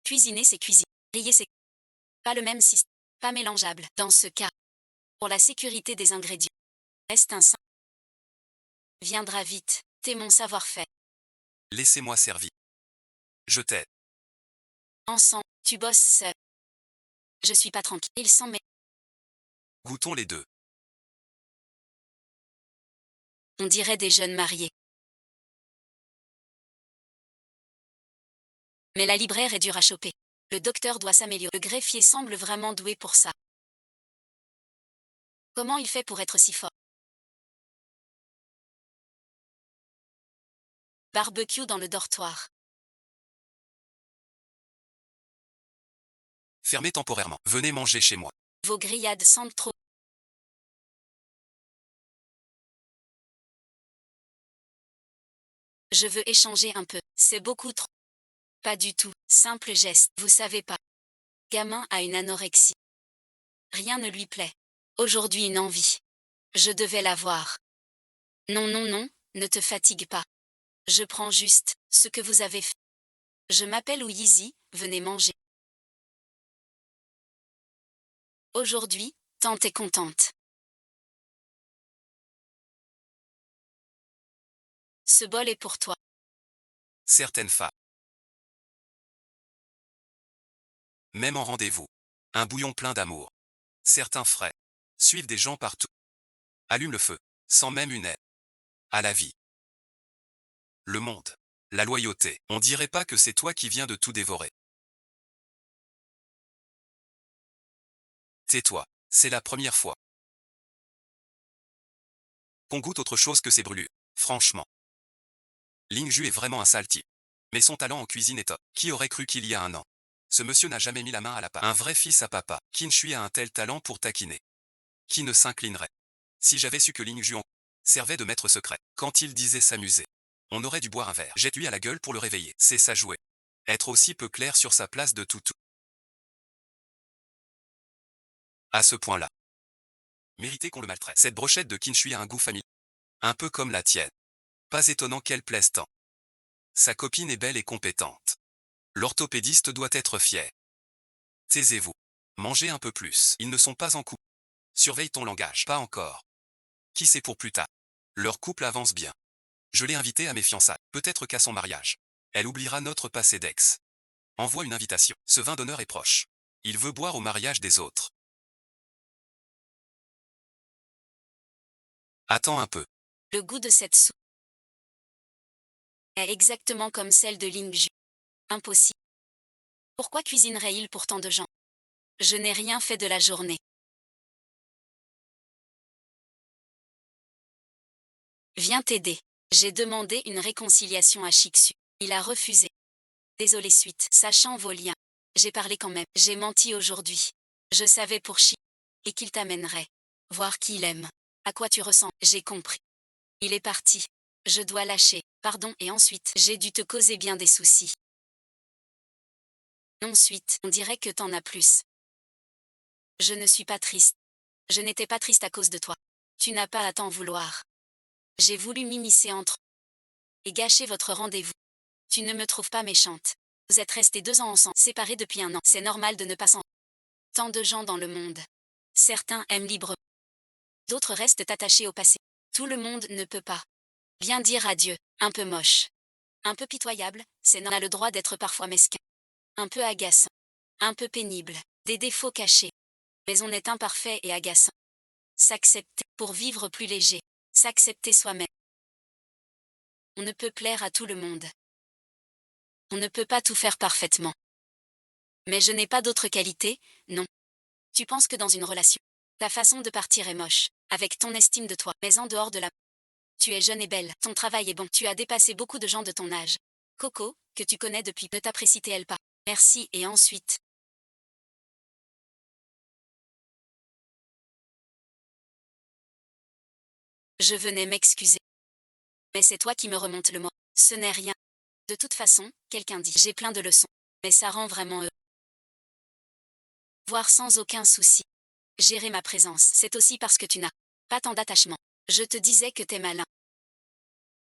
Cuisiner, c'est cuisiner. Griller, c'est pas le même système. Pas mélangeable. Dans ce cas, pour la sécurité des ingrédients, reste un saint. Viendra vite. T'es mon savoir-faire. Laissez-moi servir. Je t'aide. Ensemble, tu bosses seul. Je suis pas tranquille. Il s'en met. Goûtons les deux. On dirait des jeunes mariés. Mais la libraire est dure à choper. Le docteur doit s'améliorer. Le greffier semble vraiment doué pour ça. Comment il fait pour être si fort? Barbecue dans le dortoir. Fermez temporairement. Venez manger chez moi. Vos grillades sentent trop. Je veux échanger un peu. C'est beaucoup trop. Pas du tout. Simple geste. Vous savez pas. Gamin a une anorexie. Rien ne lui plaît. Aujourd'hui une envie. Je devais l'avoir. Non, non, non, ne te fatigue pas. Je prends juste ce que vous avez fait. Je m'appelle Ouizy, venez manger. Aujourd'hui, tante est contente. Ce bol est pour toi. Certaines femmes, même en rendez-vous, un bouillon plein d'amour. Certains frais, suivent des gens partout. Allume le feu, sans même une aide. À la vie. Le monde. La loyauté. On dirait pas que c'est toi qui viens de tout dévorer. Tais-toi. C'est la première fois qu'on goûte autre chose que ces brûlures. Franchement. Ling Ju est vraiment un sale type. Mais son talent en cuisine est top. Qui aurait cru qu'il y a un an? Ce monsieur n'a jamais mis la main à la pâte. Un vrai fils à papa. Qin Shui a un tel talent pour taquiner. Qui ne s'inclinerait? Si j'avais su que Ling Ju en servait de maître secret, quand il disait s'amuser, on aurait dû boire un verre. Jette lui à la gueule pour le réveiller. C'est ça jouer. Être aussi peu clair sur sa place de toutou. À ce point-là. Mériter qu'on le maltraite. Cette brochette de Qin Shui a un goût familier. Un peu comme la tienne. Pas étonnant qu'elle plaise tant. Sa copine est belle et compétente. L'orthopédiste doit être fier. Taisez-vous. Mangez un peu plus. Ils ne sont pas en couple. Surveille ton langage. Pas encore. Qui sait pour plus tard. Leur couple avance bien. Je l'ai invitée à mes fiançailles. Peut-être qu'à son mariage. Elle oubliera notre passé d'ex. Envoie une invitation. Ce vin d'honneur est proche. Il veut boire au mariage des autres. Attends un peu. Le goût de cette soupe est exactement comme celle de Ling Ju. Impossible. Pourquoi cuisinerait-il pour tant de gens? Je n'ai rien fait de la journée. Viens t'aider. J'ai demandé une réconciliation à Shiksu. Il a refusé. Désolé suite. Sachant vos liens. J'ai parlé quand même. J'ai menti aujourd'hui. Je savais pour Shi. Et qu'il t'amènerait. Voir qui il aime. À quoi tu ressens. J'ai compris. Il est parti. Je dois lâcher. Pardon et ensuite j'ai dû te causer bien des soucis. Ensuite, on dirait que t'en as plus. Je ne suis pas triste. Je n'étais pas triste à cause de toi. Tu n'as pas à t'en vouloir. J'ai voulu m'immiscer entre et gâcher votre rendez-vous. Tu ne me trouves pas méchante. Vous êtes restés 2 ans ensemble, séparés depuis un an. C'est normal de ne pas s'en. Tant de gens dans le monde. Certains aiment librement. D'autres restent attachés au passé. Tout le monde ne peut pas. Bien dire adieu. Un peu moche. Un peu pitoyable, c'est normal. On a le droit d'être parfois mesquin. Un peu agaçant. Un peu pénible. Des défauts cachés. Mais on est imparfait et agaçant. S'accepter pour vivre plus léger. S'accepter soi-même. On ne peut plaire à tout le monde. On ne peut pas tout faire parfaitement. Mais je n'ai pas d'autre qualité, non. Tu penses que dans une relation, ta façon de partir est moche, avec ton estime de toi, mais en dehors de la. Tu es jeune et belle, ton travail est bon, tu as dépassé beaucoup de gens de ton âge. Coco, que tu connais depuis, ne t'apprécie-t-elle pas? Merci et ensuite. Je venais m'excuser. Mais c'est toi qui me remonte le mot. Ce n'est rien. De toute façon, quelqu'un dit, j'ai plein de leçons. Mais ça rend vraiment heureux. Voir sans aucun souci. Gérer ma présence, c'est aussi parce que tu n'as pas tant d'attachement. Je te disais que t'es malin.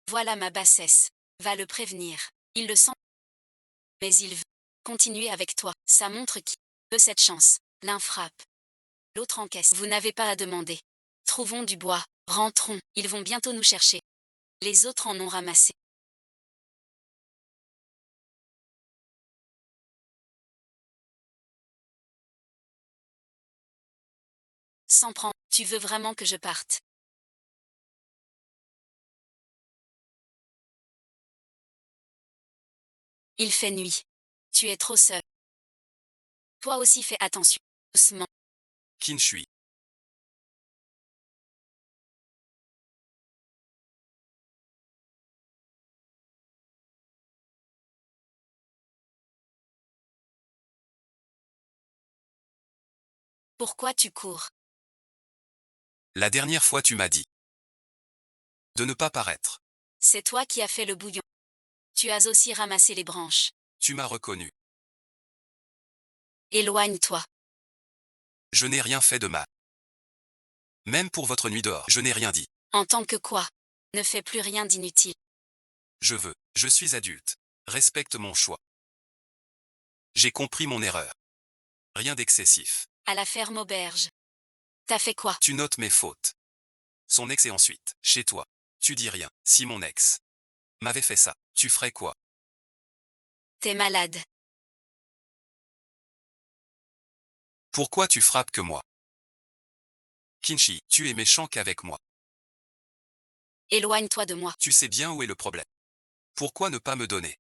Voilà ma bassesse. Va le prévenir. Il le sent. Mais il veut continuer avec toi. Ça montre qui veut cette chance. L'un frappe. L'autre encaisse. Vous n'avez pas à demander. Trouvons du bois. Rentrons. Ils vont bientôt nous chercher. Les autres en ont ramassé. S'en prend. Tu veux vraiment que je parte? Il fait nuit. Tu es trop seul. Toi aussi fais attention. Doucement. Qin Shui. Pourquoi tu cours? La dernière fois tu m'as dit de ne pas paraître. C'est toi qui as fait le bouillon. Tu as aussi ramassé les branches. Tu m'as reconnu. Éloigne-toi. Je n'ai rien fait de mal. Même pour votre nuit dehors, je n'ai rien dit. En tant que quoi? Ne fais plus rien d'inutile. Je suis adulte. Respecte mon choix. J'ai compris mon erreur. Rien d'excessif. À la ferme auberge. T'as fait quoi? Tu notes mes fautes. Son ex et ensuite, chez toi. Tu dis rien. Si mon ex m'avait fait ça, tu ferais quoi? T'es malade. Pourquoi tu frappes que moi? Kinshi, tu es méchant qu'avec moi. Éloigne-toi de moi. Tu sais bien où est le problème. Pourquoi ne pas me donner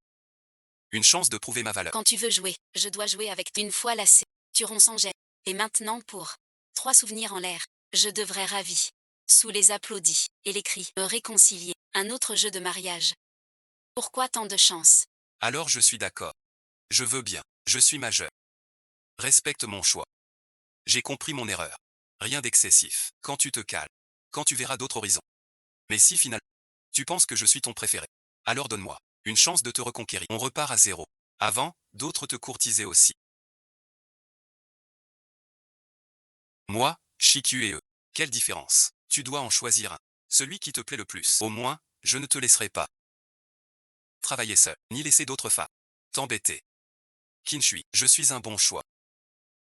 une chance de prouver ma valeur? Quand tu veux jouer, je dois jouer avec toi. Une fois lassé, tu romps sans gêne. Et maintenant pour 3 souvenirs en l'air, je devrais ravi. Sous les applaudis et les cris, me réconcilier. Un autre jeu de mariage. Pourquoi tant de chance? Alors je suis d'accord. Je veux bien. Je suis majeur. Respecte mon choix. J'ai compris mon erreur. Rien d'excessif. Quand tu te calmes. Quand tu verras d'autres horizons. Mais si finalement, tu penses que je suis ton préféré, alors donne-moi une chance de te reconquérir. On repart à zéro. Avant, d'autres te courtisaient aussi. Moi, Shikyu et eux. Quelle différence? Tu dois en choisir un. Celui qui te plaît le plus. Au moins, je ne te laisserai pas travailler seul, ni laisser d'autres femmes t'embêter. Kinshui, je suis un bon choix.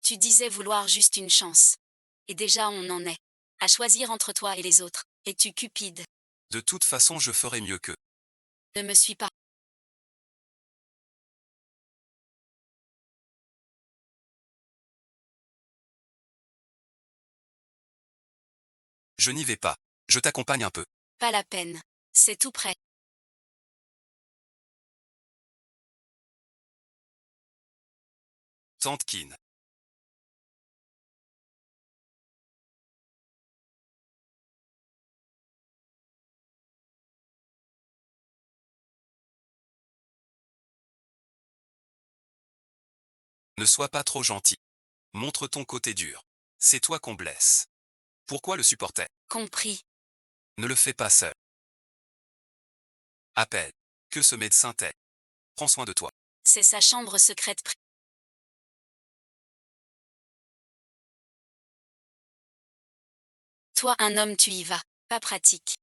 Tu disais vouloir juste une chance. Et déjà on en est. À choisir entre toi et les autres. Es-tu cupide? De toute façon, je ferai mieux que. Ne me suis pas. Je n'y vais pas. Je t'accompagne un peu. Pas la peine. C'est tout prêt. Tante Kin. Ne sois pas trop gentil. Montre ton côté dur. C'est toi qu'on blesse. Pourquoi le supporter? Compris. Ne le fais pas seul. Appelle. Que ce médecin t'aide. Prends soin de toi. C'est sa chambre secrète. Toi un homme tu y vas. Pas pratique.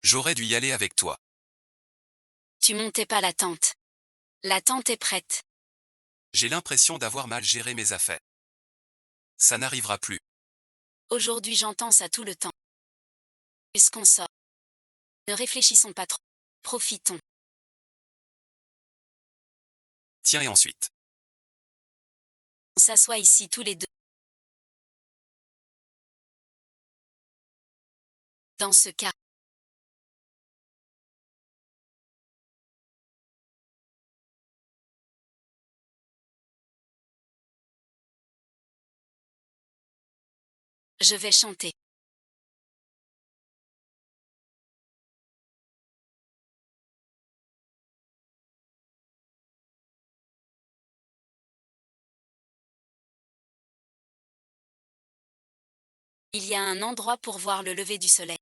J'aurais dû y aller avec toi. Tu montais pas la tente. La tente est prête. J'ai l'impression d'avoir mal géré mes affaires. Ça n'arrivera plus. Aujourd'hui j'entends ça tout le temps. Est-ce qu'on sort? Ne réfléchissons pas trop. Profitons. Tiens et ensuite. On s'assoit ici tous les deux. Dans ce cas, je vais chanter. Il y a un endroit pour voir le lever du soleil.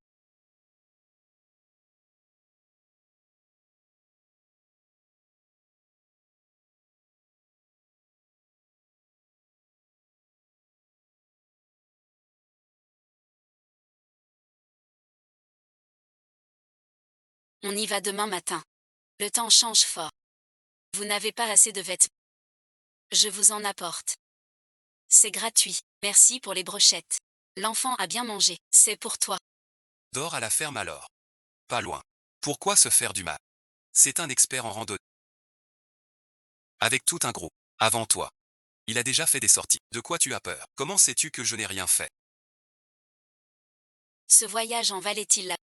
On y va demain matin. Le temps change fort. Vous n'avez pas assez de vêtements. Je vous en apporte. C'est gratuit. Merci pour les brochettes. L'enfant a bien mangé. C'est pour toi. Dors à la ferme alors. Pas loin. Pourquoi se faire du mal? C'est un expert en randonnée. Avec tout un groupe. Avant toi. Il a déjà fait des sorties. De quoi tu as peur? Comment sais-tu que je n'ai rien fait? Ce voyage en valait-il la...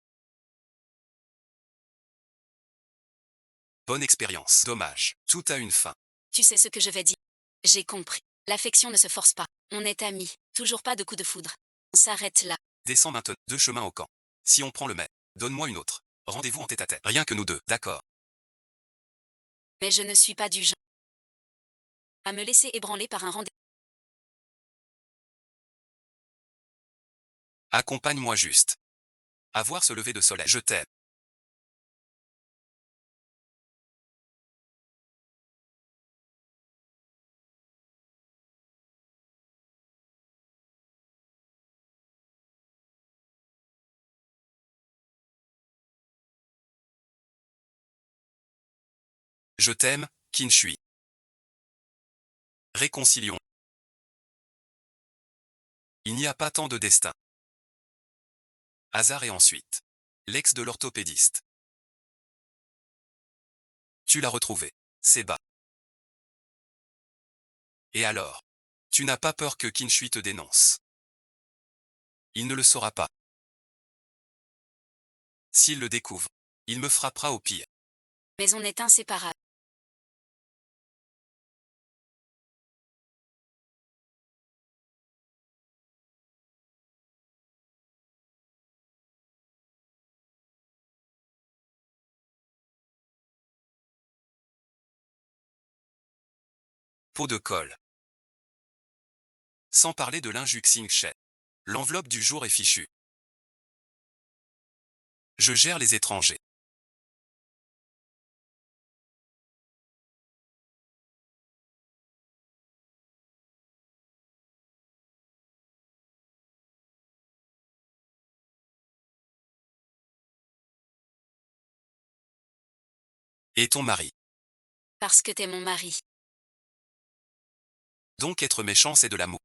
Bonne expérience. Dommage. Tout a une fin. Tu sais ce que je vais dire. J'ai compris. L'affection ne se force pas. On est amis. Toujours pas de coup de foudre. On s'arrête là. Descends maintenant. 2 chemins au camp. Si on prend le mai, donne-moi une autre. Rendez-vous en tête-à-tête. Rien que nous deux. D'accord. Mais je ne suis pas du genre à me laisser ébranler par un rendez-vous. Accompagne-moi juste. À voir ce lever de soleil. Je t'aime. Je t'aime, Kinshui. Réconcilions. Il n'y a pas tant de destin. Hasard et ensuite. L'ex de l'orthopédiste. Tu l'as retrouvé. C'est bas. Et alors? Tu n'as pas peur que Kinshui te dénonce? Il ne le saura pas. S'il le découvre, il me frappera au pire. Mais on est inséparables. Pot de colle. Sans parler de l'injuxing Shen. L'enveloppe du jour est fichue. Je gère les étrangers. Et ton mari. Parce que t'es mon mari. Donc être méchant c'est de l'amour.